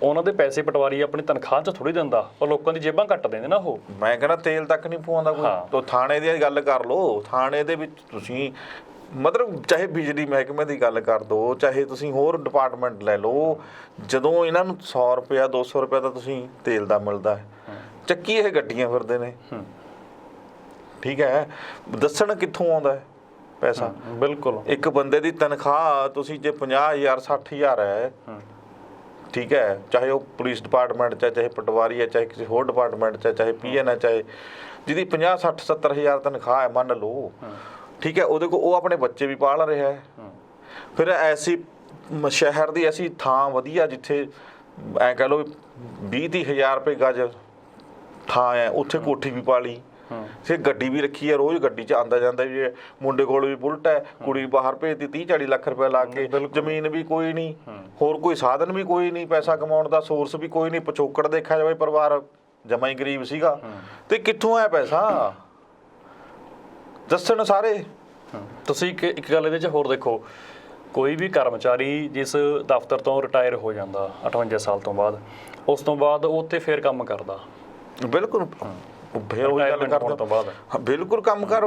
ਉਹਨਾਂ ਦੇ ਪੈਸੇ ਪਟਵਾਰੀ ਆਪਣੀ ਤਨਖਾਹ 'ਚ ਥੋੜੀ ਦਿੰਦਾ, ਉਹ ਲੋਕਾਂ ਦੀ ਜੇਬਾਂ ਕੱਟ ਦਿੰਦੇ ਨਾ। ਉਹ ਮੈਂ ਕਹਿੰਦਾ ਤੇਲ ਤੱਕ ਨਹੀਂ ਪਵਾਉਂਦਾ ਕੋਈ। ਤੋ ਥਾਣੇ ਦੀ ਗੱਲ ਕਰ ਲਓ, ਥਾਣੇ ਦੇ ਵਿੱਚ ਤੁਸੀਂ ਮਤਲਬ ਚਾਹੇ ਬਿਜਲੀ ਮਹਿਕਮੇ ਦੀ ਗੱਲ ਕਰ ਦਿਓ, ਚਾਹੇ ਤੁਸੀਂ ਹੋਰ ਡਿਪਾਰਟਮੈਂਟ ਲੈ ਲਓ, ਜਦੋਂ ਇਹਨਾਂ ਨੂੰ 100 ਰੁਪਇਆ 200 ਰੁਪਇਆ ਤਾਂ ਤੁਸੀਂ ਤੇਲ ਦਾ ਮਿਲਦਾ ਹੈ, ਚੱਕੀ ਇਹ ਗੱਡੀਆਂ ਫਿਰਦੇ ਨੇ। ਠੀਕ ਹੈ, ਦੱਸਣ ਕਿੱਥੋਂ ਆਉਂਦਾ ਹੈ ਪੈਸਾ? ਬਿਲਕੁਲ, ਇੱਕ ਬੰਦੇ ਦੀ ਤਨਖਾਹ ਤੁਸੀਂ ਜੇ 50,000 60,000 ਹੈ, ਠੀਕ ਹੈ, ਚਾਹੇ ਉਹ ਪੁਲਿਸ ਡਿਪਾਰਟਮੈਂਟ 'ਚ, ਚਾਹੇ ਪਟਵਾਰੀ ਹੈ, ਚਾਹੇ ਕਿਸੇ ਹੋਰ ਡਿਪਾਰਟਮੈਂਟ 'ਚ, ਚਾਹੇ PN ਹੈ, ਚਾਹੇ ਜਿਹਦੀ 50, 60, 70,000 ਤਨਖਾਹ ਹੈ ਮੰਨ ਲਓ, ਠੀਕ ਹੈ, ਉਹਦੇ ਕੋਲ ਉਹ ਆਪਣੇ ਬੱਚੇ ਵੀ ਪਾਲ ਰਿਹਾ ਹੈ। ਫਿਰ ਐਸੀ ਸ਼ਹਿਰ ਦੀ ਐਸੀ ਥਾਂ ਵਧੀਆ ਜਿੱਥੇ ਐਂ ਕਹਿ ਲਓ 20-30,000 ਰੁਪਏ ਗਜ ਥਾਂ ਹੈ, ਉੱਥੇ ਕੋਠੀ ਵੀ ਪਾ ਲਈ, ਫਿਰ ਗੱਡੀ ਵੀ ਰੱਖੀ ਹੈ, ਰੋਜ਼ ਗੱਡੀ 'ਚ ਆਉਂਦਾ ਜਾਂਦਾ ਵੀ, ਮੁੰਡੇ ਕੋਲ ਵੀ ਬੁਲਟ ਹੈ, ਕੁੜੀ ਬਾਹਰ ਭੇਜਦੀ 30-40 ਲੱਖ ਰੁਪਏ ਲਾ ਕੇ, ਜ਼ਮੀਨ ਵੀ ਕੋਈ ਨਹੀਂ, ਹੋਰ ਕੋਈ ਸਾਧਨ ਵੀ ਕੋਈ ਨਹੀਂ, ਪੈਸਾ ਕਮਾਉਣ ਦਾ ਸੋਰਸ ਵੀ ਕੋਈ ਨਹੀਂ, ਪਿਛੋਕੜ ਦੇਖਿਆ ਜਾਵੇ ਪਰਿਵਾਰ ਜਮਾਂ ਹੀ ਗਰੀਬ ਸੀਗਾ, ਤੇ ਕਿੱਥੋਂ ਆਇਆ ਪੈਸਾ? ਦੱਸਣ ਸਾਰੇ। ਤੁਸੀਂ ਇੱਕ ਗੱਲ ਇਹਦੇ 'ਚ ਹੋਰ ਦੇਖੋ, ਕੋਈ ਵੀ ਕਰਮਚਾਰੀ ਜਿਸ ਦਫ਼ਤਰ ਤੋਂ ਰਿਟਾਇਰ ਹੋ ਜਾਂਦਾ 58 ਸਾਲ ਤੋਂ ਬਾਅਦ, ਉਸ ਤੋਂ ਬਾਅਦ ਉਹ ਉੱਥੇ ਫੇਰ ਕੰਮ ਕਰਦਾ। ਬਿਲਕੁਲ, ਫਿਰ ਉਹੀ ਗੱਲ ਕਰਨ ਤੋਂ ਬਾਅਦ ਬਿਲਕੁਲ ਕੰਮ ਕਰ,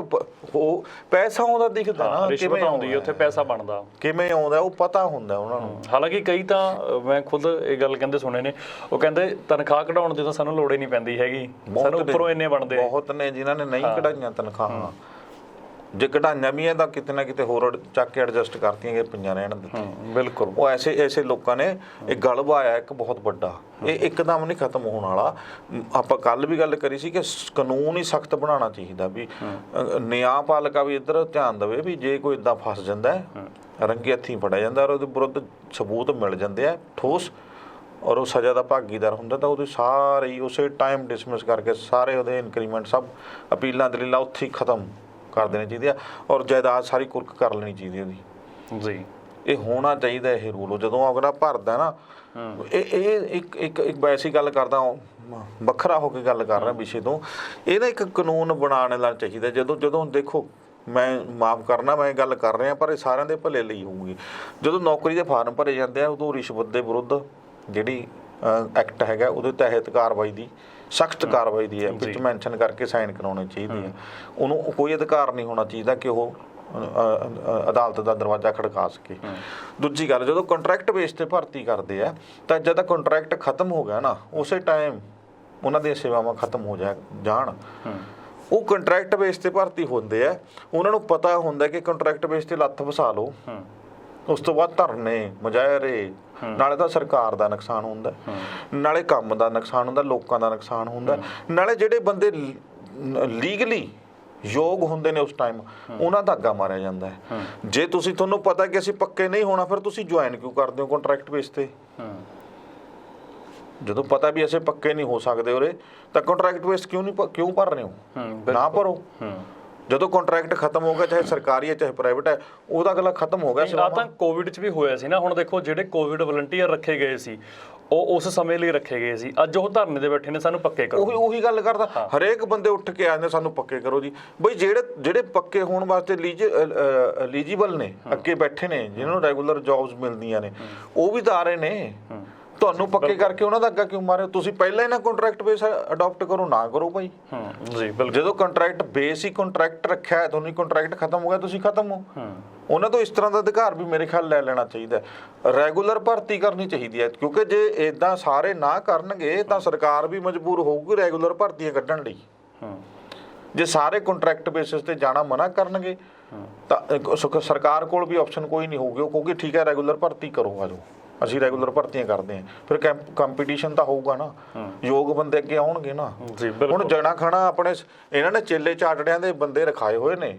ਉਹ ਪੈਸਾ ਆਉਂਦਾ ਦਿਖਦਾ ਨਾ, ਰਿਸ਼ਵਤ ਆਉਂਦੀ ਹੈ ਉੱਥੇ, ਪੈਸਾ ਬਣਦਾ ਕਿਵੇਂ ਆਉਂਦਾ ਉਹ ਪਤਾ ਹੁੰਦਾ ਉਹਨਾਂ ਨੂੰ। ਹਾਲਾਂਕਿ ਕਈ ਤਾਂ ਮੈਂ ਖੁਦ ਇਹ ਗੱਲ ਕਹਿੰਦੇ ਸੁਣੇ ਨੇ, ਉਹ ਕਹਿੰਦੇ ਤਨਖਾਹ ਕਢਾਉਣ ਦੀ ਤਾਂ ਸਾਨੂੰ ਲੋੜ ਹੀ ਨਹੀਂ ਪੈਂਦੀ ਹੈਗੀ, ਸਾਨੂੰ ਉੱਪਰੋਂ ਇੰਨੇ ਬਣਦੇ। ਬਹੁਤ ਨੇ ਜਿਨ੍ਹਾਂ ਨੇ ਨਹੀਂ ਕਢਾਈਆਂ ਤਨਖਾਹਾਂ, ਜੇ ਕਢਾਈਆਂ ਵੀ ਹੈ ਤਾਂ ਕਿਤੇ ਨਾ ਕਿਤੇ ਹੋਰ ਚੱਕ ਕੇ ਐਡਜਸਟ ਕਰਤੀਆਂ ਗਏ ਪਈਆਂ ਰਹਿਣ ਦਿੱਤੀਆਂ। ਬਿਲਕੁਲ, ਉਹ ਐਸੇ ਲੋਕਾਂ ਨੇ ਇਹ ਗਲਬਾ ਆਇਆ ਇੱਕ ਬਹੁਤ ਵੱਡਾ, ਇਹ ਇੱਕਦਮ ਨਹੀਂ ਖਤਮ ਹੋਣ ਵਾਲਾ। ਆਪਾਂ ਕੱਲ ਵੀ ਗੱਲ ਕਰੀ ਸੀ ਕਿ ਕਾਨੂੰਨ ਹੀ ਸਖਤ ਬਣਾਉਣਾ ਚਾਹੀਦਾ, ਵੀ ਨਿਆਂਪਾਲਿਕਾ ਵੀ ਇੱਧਰ ਧਿਆਨ ਦੇਵੇ ਵੀ ਜੇ ਕੋਈ ਇੱਦਾਂ ਫਸ ਜਾਂਦਾ ਹੈ, ਰੰਗੇ ਹੱਥੀਂ ਫੜਿਆ ਜਾਂਦਾ ਔਰ ਉਹਦੇ ਵਿਰੁੱਧ ਸਬੂਤ ਮਿਲ ਜਾਂਦੇ ਆ ਠੋਸ, ਔਰ ਉਹ ਸਜ਼ਾ ਦਾ ਭਾਗੀਦਾਰ ਹੁੰਦਾ, ਤਾਂ ਉਹਦੇ ਸਾਰੇ ਹੀ ਉਸੇ ਟਾਈਮ ਡਿਸਮਿਸ ਕਰਕੇ ਸਾਰੇ ਉਹਦੇ ਇਨਕਰੀਮੈਂਟ ਸਭ ਅਪੀਲਾਂ ਦਲੀਲਾਂ ਉੱਥੇ ਹੀ ਖਤਮ ਕਰ ਦੇਣੀ ਚਾਹੀਦੀ ਆ, ਔਰ ਜਾਇਦਾਦ ਸਾਰੀ ਕੁਰਕ ਕਰ ਲੈਣੀ ਚਾਹੀਦੀ ਉਹਦੀ ਜੀ। ਇਹ ਹੋਣਾ ਚਾਹੀਦਾ ਇਹ ਰੂਲ। ਜਦੋਂ ਅਗਲਾ ਭਰਦਾ ਨਾ, ਇਹ ਇੱਕ ਵੈਸੀ ਗੱਲ ਕਰਦਾ, ਵੱਖਰਾ ਹੋ ਕੇ ਗੱਲ ਕਰ ਰਿਹਾ ਵਿਸ਼ੇ ਤੋਂ, ਇਹਦਾ ਇੱਕ ਕਾਨੂੰਨ ਬਣਾਉਣ ਦਾ ਚਾਹੀਦਾ। ਜਦੋਂ ਦੇਖੋ, ਮੈਂ ਮਾਫ ਕਰਨਾ, ਮੈਂ ਗੱਲ ਕਰ ਰਿਹਾ, ਪਰ ਇਹ ਸਾਰਿਆਂ ਦੇ ਭਲੇ ਲਈ ਹੋਊਗੀ। ਜਦੋਂ ਨੌਕਰੀ ਦੇ ਫਾਰਮ ਭਰੇ ਜਾਂਦੇ ਆ, ਉਦੋਂ ਰਿਸ਼ਵਤ ਦੇ ਵਿਰੁੱਧ ਜਿਹੜੀ ਐਕਟ ਹੈਗਾ ਉਹਦੇ ਤਹਿਤ ਕਾਰਵਾਈ ਦੀ, ਸਖਤ ਕਾਰਵਾਈ ਦੀ ਹੈ ਵਿੱਚ ਮੈਂਸ਼ਨ ਕਰਕੇ ਸਾਈਨ ਕਰਾਉਣੇ ਚਾਹੀਦੇ ਆ। ਉਹਨੂੰ ਕੋਈ ਅਧਿਕਾਰ ਨਹੀਂ ਹੋਣਾ ਚਾਹੀਦਾ ਕਿ ਉਹ ਅਦਾਲਤ ਦਾ ਦਰਵਾਜ਼ਾ ਖੜਕਾ ਸਕੇ। ਦੂਜੀ ਗੱਲ, ਜਦੋਂ ਕੰਟਰੈਕਟ ਬੇਸ ਤੇ ਭਰਤੀ ਕਰਦੇ ਆ, ਤਾਂ ਜਦੋਂ ਕੰਟਰੈਕਟ ਖਤਮ ਹੋ ਗਿਆ ਨਾ, ਉਸੇ ਟਾਈਮ ਉਹਨਾਂ ਦੀਆਂ ਸੇਵਾਵਾਂ ਖਤਮ ਹੋ ਜਾਣ। ਉਹ ਕੰਟਰੈਕਟ ਬੇਸ ਤੇ ਭਰਤੀ ਹੁੰਦੇ ਆ, ਉਹਨਾਂ ਨੂੰ ਪਤਾ ਹੁੰਦਾ ਕਿ ਕੰਟਰੈਕਟ ਬੇਸ ਤੇ ਲੱਤ ਵਸਾ ਲਓ, ਉਸ ਤੋਂ ਬਾਅਦ ਧਰਨੇ ਮੁਜ਼ਾਹਰੇ, ਨਾਲੇ ਤਾਂ ਸਰਕਾਰ ਦਾ ਨੁਕਸਾਨ ਹੁੰਦਾ, ਨਾਲੇ ਕੰਮ ਦਾ ਨੁਕਸਾਨ ਹੁੰਦਾ, ਲੋਕਾਂ ਦਾ ਨੁਕਸਾਨ ਹੁੰਦਾ, ਨਾਲੇ ਜਿਹੜੇ ਬੰਦੇ ਲੀਗਲੀ ਯੋਗ ਹੁੰਦੇ ਨੇ ਉਸ ਟਾਈਮ ਉਹਨਾਂ ਦਾ ਅੱਗਾ ਮਾਰਿਆ ਜਾਂਦਾ ਹੈ। ਜੇ ਤੁਹਾਨੂੰ ਪਤਾ ਕਿ ਅਸੀਂ ਪੱਕੇ ਨਹੀਂ ਹੋਣਾ, ਫਿਰ ਤੁਸੀਂ ਜੁਆਇਨ ਕਿਉਂ ਕਰਦੇ ਹੋ ਕੰਟਰੈਕਟ ਬੇਸ ਤੇ? ਜਦੋਂ ਪਤਾ ਵੀ ਅਸੀਂ ਪੱਕੇ ਨਹੀਂ ਹੋ ਸਕਦੇ ਉਰੇ, ਤਾਂ ਕੰਟਰੈਕਟ ਬੇਸ ਕਿਉਂ ਭਰ ਰਹੇ ਹੋ? ਨਾ ਭਰੋ। ਜਦੋਂ ਕੰਟਰੈਕਟ ਖਤਮ ਹੋ ਗਿਆ, ਚਾਹੇ ਸਰਕਾਰੀ ਹੈ ਚਾਹੇ ਪ੍ਰਾਈਵੇਟ ਹੈ, ਉਹਦਾ ਅਗਲਾ ਖਤਮ ਹੋ ਗਿਆ। ਆ ਤਾਂ ਕੋਵਿਡ 'ਚ ਵੀ ਹੋਇਆ ਸੀ ਨਾ। ਹੁਣ ਦੇਖੋ, ਜਿਹੜੇ ਕੋਵਿਡ ਵਲੰਟੀਅਰ ਰੱਖੇ ਗਏ ਸੀ, ਉਹ ਉਸ ਸਮੇਂ ਲਈ ਰੱਖੇ ਗਏ ਸੀ, ਅੱਜ ਉਹ ਧਰਨੇ ਦੇ ਬੈਠੇ ਨੇ ਸਾਨੂੰ ਪੱਕੇ ਕਰੋ। ਉਹੀ ਗੱਲ ਕਰਦਾ, ਹਰੇਕ ਬੰਦੇ ਉੱਠ ਕੇ ਆਉਂਦੇ ਸਾਨੂੰ ਪੱਕੇ ਕਰੋ ਜੀ। ਬਈ ਜਿਹੜੇ ਪੱਕੇ ਹੋਣ ਵਾਸਤੇ ਐਲੀਜੀਬਲ ਨੇ, ਅੱਗੇ ਬੈਠੇ ਨੇ, ਜਿਹਨਾਂ ਨੂੰ ਰੈਗੂਲਰ ਜੌਬਸ ਮਿਲਦੀਆਂ ਨੇ, ਉਹ ਵੀ ਤਾਂ ਆ ਰਹੇ ਨੇ। ਤੁਹਾਨੂੰ ਪੱਕੇ ਕਰਕੇ ਉਹਨਾਂ ਦਾ ਅੱਗਾ ਕਿਉਂ ਮਾਰਿਓ? ਤੁਸੀਂ ਪਹਿਲਾਂ ਹੀ ਨਾ ਕੰਟਰੈਕਟ ਬੇਸ ਅਡਾਪਟ ਕਰੋ, ਨਾ ਕਰੋ ਭਾਈ। ਜੀ ਬਿਲਕੁਲ। ਜਦੋਂ ਕੰਟਰੈਕਟ ਬੇਸ ਹੀ ਕੰਟਰੈਕਟ ਰੱਖਿਆ ਹੈ, ਤੁਹਾਨੂੰ ਕੰਟਰੈਕਟ ਖਤਮ ਹੋ ਗਿਆ, ਤੁਸੀਂ ਖਤਮ ਹੋ। ਉਹਨਾਂ ਤੋਂ ਇਸ ਤਰ੍ਹਾਂ ਦਾ ਅਧਿਕਾਰ ਵੀ ਮੇਰੇ ਖਿਆਲ ਲੈ ਲੈਣਾ ਚਾਹੀਦਾ। ਰੈਗੂਲਰ ਭਰਤੀ ਕਰਨੀ ਚਾਹੀਦੀ ਹੈ, ਕਿਉਂਕਿ ਜੇ ਇਦਾਂ ਸਾਰੇ ਨਾ ਕਰਨਗੇ ਤਾਂ ਸਰਕਾਰ ਵੀ ਮਜਬੂਰ ਹੋਊਗੀ ਰੈਗੂਲਰ ਭਰਤੀਆਂ ਕੱਢਣ ਲਈ। ਜੇ ਸਾਰੇ ਕੰਟਰੈਕਟ ਬੇਸਿਸ ਤੇ ਜਾਣਾ ਮਨਾ ਕਰਨਗੇ ਤਾਂ ਸਰਕਾਰ ਕੋਲ ਵੀ ਆਪਸ਼ਨ ਕੋਈ ਨਹੀਂ ਹੋਊਗੀ। ਉਹ ਕਹੂਗੀ ਠੀਕ ਹੈ ਰੈਗੂਲਰ ਭਰਤੀ ਕਰੋ, ਆ ਜਾਓ, ਅਸੀਂ ਰੈਗੂਲਰ ਭਰਤੀਆਂ ਕਰਦੇ ਹਾਂ। ਫਿਰ ਕੰਪੀਟੀਸ਼ਨ ਤਾਂ ਹੋਊਗਾ ਨਾ, ਯੋਗ ਬੰਦੇ ਅੱਗੇ ਆਉਣਗੇ ਨਾ। ਹੁਣ ਜਣਾ ਖਣਾ ਆਪਣੇ ਇਹਨਾਂ ਨੇ ਚੇਲੇ ਚਾਟੜਿਆਂ ਦੇ ਬੰਦੇ ਰਖਾਏ ਹੋਏ ਨੇ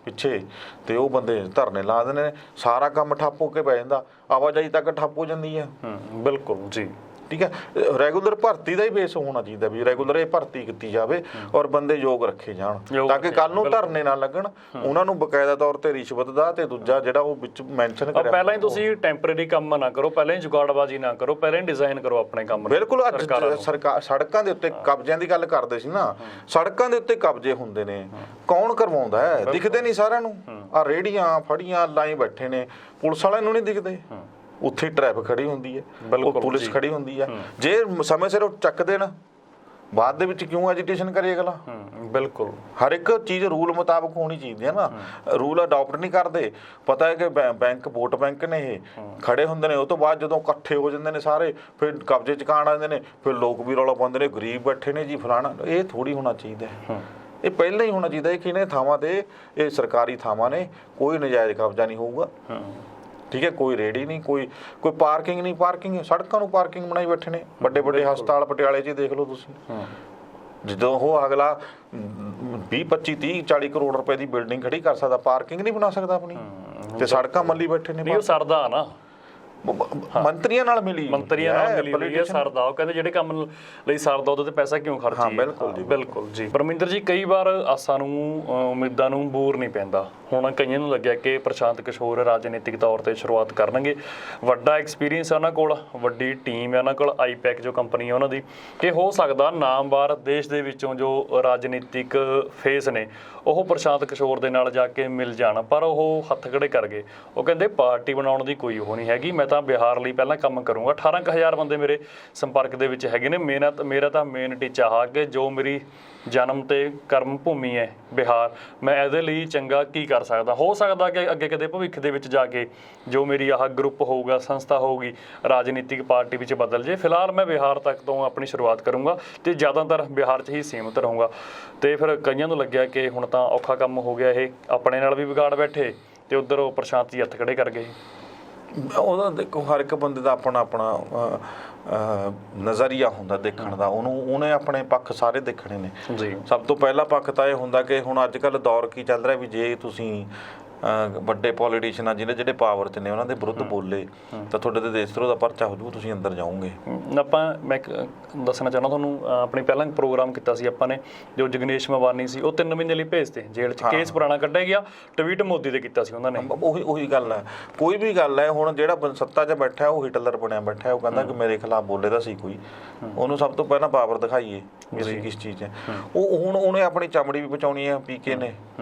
ਪਿੱਛੇ, ਤੇ ਉਹ ਬੰਦੇ ਧਰਨੇ ਲਾ ਦਿੰਦੇ ਨੇ, ਸਾਰਾ ਕੰਮ ਠੱਪ ਹੋ ਕੇ ਪੈ ਜਾਂਦਾ, ਆਵਾਜਾਈ ਤੱਕ ਠੱਪ ਹੋ ਜਾਂਦੀ ਹੈ। ਬਿਲਕੁਲ ਜੀ। ਠੀਕ ਹੈ, ਰੈਗੂਲਰ ਭਰਤੀ ਦਾ ਹੀ ਬੇਸ ਹੋਣਾ ਚਾਹੀਦਾ ਵੀ ਰੈਗੂਲਰ ਇਹ ਭਰਤੀ ਕੀਤੀ ਜਾਵੇ ਔਰ ਬੰਦੇ ਯੋਗ ਰੱਖੇ ਜਾਣ, ਤਾਂ ਕਿ ਕੱਲ ਨੂੰ ਧਰਨੇ ਨਾ ਲੱਗਣ। ਉਹਨਾਂ ਨੂੰ ਬਕਾਇਦਾ ਤੌਰ ਤੇ ਰਿਸ਼ਵਤ ਦਾ ਤੇ ਦੂਜਾ ਜਿਹੜਾ ਉਹ ਵਿੱਚ ਮੈਂਸ਼ਨ ਕਰਿਆ, ਪਹਿਲਾਂ ਹੀ ਤੁਸੀਂ ਟੈਂਪਰੇਰੀ ਕੰਮ ਨਾ ਕਰੋ, ਪਹਿਲਾਂ ਹੀ ਜੁਗਾੜਬਾਜ਼ੀ ਨਾ ਕਰੋ, ਪਹਿਲਾਂ ਹੀ ਡਿਜ਼ਾਈਨ ਕਰੋ ਆਪਣੇ ਕੰਮ। ਬਿਲਕੁਲ। ਅੱਜ ਸਰਕਾਰ ਸੜਕਾਂ ਦੇ ਉੱਤੇ ਕਬਜ਼ਿਆਂ ਦੀ ਗੱਲ ਕਰਦੇ ਸੀ ਨਾ, ਸੜਕਾਂ ਦੇ ਉੱਤੇ ਕਬਜ਼ੇ ਹੁੰਦੇ ਨੇ, ਕੌਣ ਕਰਵਾਉਂਦਾ ਹੈ? ਦਿਖਦੇ ਨਹੀਂ ਸਾਰਿਆਂ ਨੂੰ। ਆ ਰੇੜੀਆਂ ਫੜੀਆਂ ਲਾਈ ਬੈਠੇ ਨੇ, ਪੁਲਿਸ ਵਾਲਿਆਂ ਨੂੰ ਨਹੀਂ ਦਿਖਦੇ। ਉੱਥੇ ਟ੍ਰੈਫਿਕ ਖੜੀ ਹੁੰਦੀ ਹੈ, ਉਹ ਪੁਲਿਸ ਖੜੀ ਹੁੰਦੀ ਹੈ। ਜੇ ਸਮੇਂ ਸਿਰ ਉਹ ਚੱਕ ਦੇਣ, ਬਾਅਦ ਦੇ ਵਿੱਚ ਕਿਉਂ ਐਜੀਟੇਸ਼ਨ ਕਰੇ ਅਗਲਾ? ਬਿਲਕੁਲ। ਹਰ ਇੱਕ ਚੀਜ਼ ਰੂਲ ਮੁਤਾਬਕ ਹੋਣੀ ਚਾਹੀਦੀ ਹੈ ਨਾ। ਰੂਲ ਅਡਾਪਟ ਨਹੀਂ ਕਰਦੇ। ਪਤਾ ਹੈ ਕਿ ਬੈਂਕ ਵੋਟ ਬੈਂਕ ਨੇ, ਇਹ ਖੜੇ ਹੁੰਦੇ ਨੇ, ਉਹ ਤੋਂ ਬਾਅਦ ਜਦੋਂ ਇਕੱਠੇ ਹੋ ਜਾਂਦੇ ਨੇ ਸਾਰੇ, ਫਿਰ ਕਬਜ਼ੇ ਚਕਾਣ ਆਉਂਦੇ ਨੇ, ਫਿਰ ਲੋਕ ਵੀ ਰੌਲਾ ਪਾਉਂਦੇ ਨੇ ਗਰੀਬ ਬੈਠੇ ਨੇ ਜੀ ਫਲਾਣਾ। ਇਹ ਥੋੜੀ ਹੋਣਾ ਚਾਹੀਦਾ ਹੈ। ਇਹ ਪਹਿਲਾਂ ਹੀ ਹੋਣਾ ਚਾਹੀਦਾ ਹੈ ਕਿ ਇਹਨਾਂ ਥਾਵਾਂ ਤੇ, ਇਹ ਸਰਕਾਰੀ ਥਾਵਾਂ ਨੇ, ਕੋਈ ਨਜਾਇਜ਼ ਕਬਜ਼ਾ ਨਹੀਂ ਹੋਊਗਾ। ਠੀਕ ਹੈ, ਕੋਈ ਰੇੜੀ ਨਹੀਂ, ਕੋਈ ਪਾਰਕਿੰਗ ਨਹੀਂ। ਪਾਰਕਿੰਗ ਸੜਕਾਂ ਨੂੰ ਪਾਰਕਿੰਗ ਬਣਾਈ ਬੈਠੇ ਨੇ। ਵੱਡੇ ਵੱਡੇ ਹਸਪਤਾਲ ਪਟਿਆਲੇ 'ਚ ਦੇਖ ਲਓ ਤੁਸੀਂ, ਜਦੋਂ ਉਹ ਅਗਲਾ 20 25 30 40 ਕਰੋੜ ਰੁਪਏ ਦੀ ਬਿਲਡਿੰਗ ਖੜੀ ਕਰ ਸਕਦਾ, ਪਾਰਕਿੰਗ ਨਹੀਂ ਬਣਾ ਸਕਦਾ ਆਪਣੀ, ਤੇ ਸੜਕਾਂ ਮੱਲੀ ਬੈਠੇ ਨੇ। ਉਹ ਸਰਦਾ ਨਾ ਮੰਤਰੀਆਂ ਨਾਲ ਮਿਲੀ ਹੋਈ ਹੈ ਸਰਦਾ। ਉਹ ਕਹਿੰਦੇ ਜਿਹੜੇ ਕੰਮ ਲਈ ਸਰਦਾ ਉਹਦੇ ਤੇ ਪੈਸਾ ਕਿਉਂ ਖਰਚੀਏ। ਬਿਲਕੁਲ ਜੀ। ਪਰਮਿੰਦਰ ਜੀ, ਕਈ ਵਾਰ ਆਸਾਂ ਨੂੰ ਉਮੀਦਾਂ ਨੂੰ ਬੂਰ ਨਹੀਂ ਪੈਂਦਾ। ਹੁਣ ਕਈਆਂ ਨੂੰ ਲੱਗਿਆ ਕਿ ਪ੍ਰਸ਼ਾਂਤ ਕਿਸ਼ੋਰ ਰਾਜਨੀਤਿਕ ਤੌਰ ਤੇ ਸ਼ੁਰੂਆਤ ਕਰਨਗੇ, ਵੱਡਾ ਐਕਸਪੀਰੀਅੰਸ ਹੈ ਉਹਨਾਂ ਕੋਲ, ਵੱਡੀ ਟੀਮ ਹੈ ਉਹਨਾਂ ਕੋਲ, ਆਈਪੈਕ ਜੋ ਕੰਪਨੀ ਹੈ ਉਹਨਾਂ ਦੀ, ਕਿ ਹੋ ਸਕਦਾ ਨਾਮਵਰ ਦੇਸ਼ ਦੇ ਵਿੱਚੋਂ ਜੋ ਰਾਜਨੀਤਿਕ ਫੇਸ ਨੇ ਉਹ ਪ੍ਰਸ਼ਾਂਤ ਕਿਸ਼ੋਰ ਦੇ ਨਾਲ ਜਾ ਕੇ ਮਿਲ ਜਾਣ। ਪਰ ਉਹ ਹੱਥ ਖੜੇ ਕਰ ਗਏ। ਉਹ ਕਹਿੰਦੇ ਪਾਰਟੀ ਬਣਾਉਣ ਦੀ ਕੋਈ ਉਹ ਨਹੀਂ ਹੈਗੀ, ਮੈਂ ਤਾਂ ਬਿਹਾਰ ਲਈ ਪਹਿਲਾਂ ਕੰਮ ਕਰੂੰਗਾ। 18,000 ਬੰਦੇ ਮੇਰੇ ਸੰਪਰਕ ਦੇ ਵਿੱਚ ਹੈਗੇ ਨੇ। ਮੇਰਾ ਤਾਂ ਮੇਨ ਟੀਚਾ ਆ ਕਿ ਜੋ ਮੇਰੀ ਜਨਮ ਤੇ ਕਰਮ ਭੂਮੀ ਹੈ ਬਿਹਾਰ, ਮੈਂ ਇਹਦੇ ਲਈ ਚੰਗਾ ਕੀ ਕਰ ਸਕਦਾ। ਹੋ ਸਕਦਾ ਕਿ ਅੱਗੇ ਕਦੇ ਭਵਿੱਖ ਦੇ ਵਿੱਚ ਜਾ ਕੇ ਜੋ ਮੇਰੀ ਆਹ ਗਰੁੱਪ ਹੋਊਗਾ, ਸੰਸਥਾ ਹੋਊਗੀ, ਰਾਜਨੀਤਿਕ ਪਾਰਟੀ ਵਿੱਚ ਬਦਲ ਜੇ। ਫਿਲਹਾਲ ਮੈਂ ਬਿਹਾਰ ਤੱਕ ਤੋਂ ਆਪਣੀ ਸ਼ੁਰੂਆਤ ਕਰੂੰਗਾ ਤੇ ਜ਼ਿਆਦਾਤਰ ਬਿਹਾਰ 'ਚ ਹੀ ਸੀਮਿਤ ਰਹੂੰਗਾ। ਤੇ ਫਿਰ ਕਈਆਂ ਨੂੰ ਲੱਗਿਆ ਕਿ ਹੁਣ ਤਾਂ ਔਖਾ ਕੰਮ ਹੋ ਗਿਆ, ਇਹ ਆਪਣੇ ਨਾਲ ਵੀ ਵਿਗਾੜ ਬੈਠੇ ਤੇ ਉੱਧਰ ਉਹ ਪ੍ਰਸ਼ਾਂਤ ਜੀ ਹੱਥ ਖੜੇ ਕਰ ਗਏ। ਉਹਦਾ ਦੇਖੋ, ਹਰ ਇੱਕ ਬੰਦੇ ਦਾ ਆਪਣਾ ਆਪਣਾ ਨਜ਼ਰੀਆ ਹੁੰਦਾ ਦੇਖਣ ਦਾ। ਉਹਨੇ ਆਪਣੇ ਪੱਖ ਸਾਰੇ ਦੇਖਣੇ ਨੇ ਜੀ। ਸਭ ਤੋਂ ਪਹਿਲਾ ਪੱਖ ਤਾਂ ਇਹ ਹੁੰਦਾ ਕਿ ਹੁਣ ਅੱਜ ਕੱਲ੍ਹ ਦੌਰ ਕੀ ਚੱਲ ਰਿਹਾ ਵੀ ਜੇ ਤੁਸੀਂ ਵੱਡੇ ਪੋਲੀਟੀਸ਼ੀਅਨ ਆ ਜਿਹੜੇ ਪਾਵਰ 'ਚ ਨੇ ਉਹਨਾਂ ਦੇ ਵਿਰੁੱਧ ਬੋਲੇ ਤਾਂ ਤੁਹਾਡੇ ਤੇ ਦੇਸ਼ ਧਰੋਹ ਦਾ ਪਰਚਾ ਹੋ ਜੂ, ਤੁਸੀਂ ਅੰਦਰ ਜਾਓਗੇ। ਮੈਂ ਦੱਸਣਾ ਚਾਹੁੰਦਾ ਤੁਹਾਨੂੰ, ਆਪਣੀ ਪਹਿਲਾਂ ਪ੍ਰੋਗਰਾਮ ਕੀਤਾ ਸੀ ਆਪਾਂ ਨੇ, ਜੋ ਜਗਨੇਸ਼ ਮਵਾਨੀ ਸੀ, ਉਹ 3 ਮਹੀਨੇ ਲਈ ਭੇਜਤੇ ਜੇਲ੍ਹ 'ਚ। ਕੇਸ ਪੁਰਾਣਾ ਕੱਢਿਆ ਗਿਆ, ਟਵੀਟ ਮੋਦੀ ਦੇ ਕੀਤਾ ਸੀ ਉਹਨਾਂ ਨੇ। ਉਹੀ ਗੱਲ ਹੈ, ਕੋਈ ਵੀ ਗੱਲ ਹੈ। ਹੁਣ ਜਿਹੜਾ ਸੱਤਾ 'ਚ ਬੈਠਾ ਉਹ ਹਿਟਲਰ ਬਣਿਆ ਬੈਠਾ, ਉਹ ਕਹਿੰਦਾ ਕਿ ਮੇਰੇ ਖਿਲਾਫ ਬੋਲੇ ਤਾਂ ਸੀ ਕੋਈ, ਉਹਨੂੰ ਸਭ ਤੋਂ ਪਹਿਲਾਂ ਪਾਵਰ ਦਿਖਾਈਏ ਅਸੀਂ ਕਿਸ ਚੀਜ਼ 'ਚ। ਉਹ ਹੁਣ ਉਹਨੇ ਆਪਣੀ ਚਮੜੀ ਵੀ ਬਚਾਉਣੀ ਹੈ ਪੀਕੇ ਨੇ।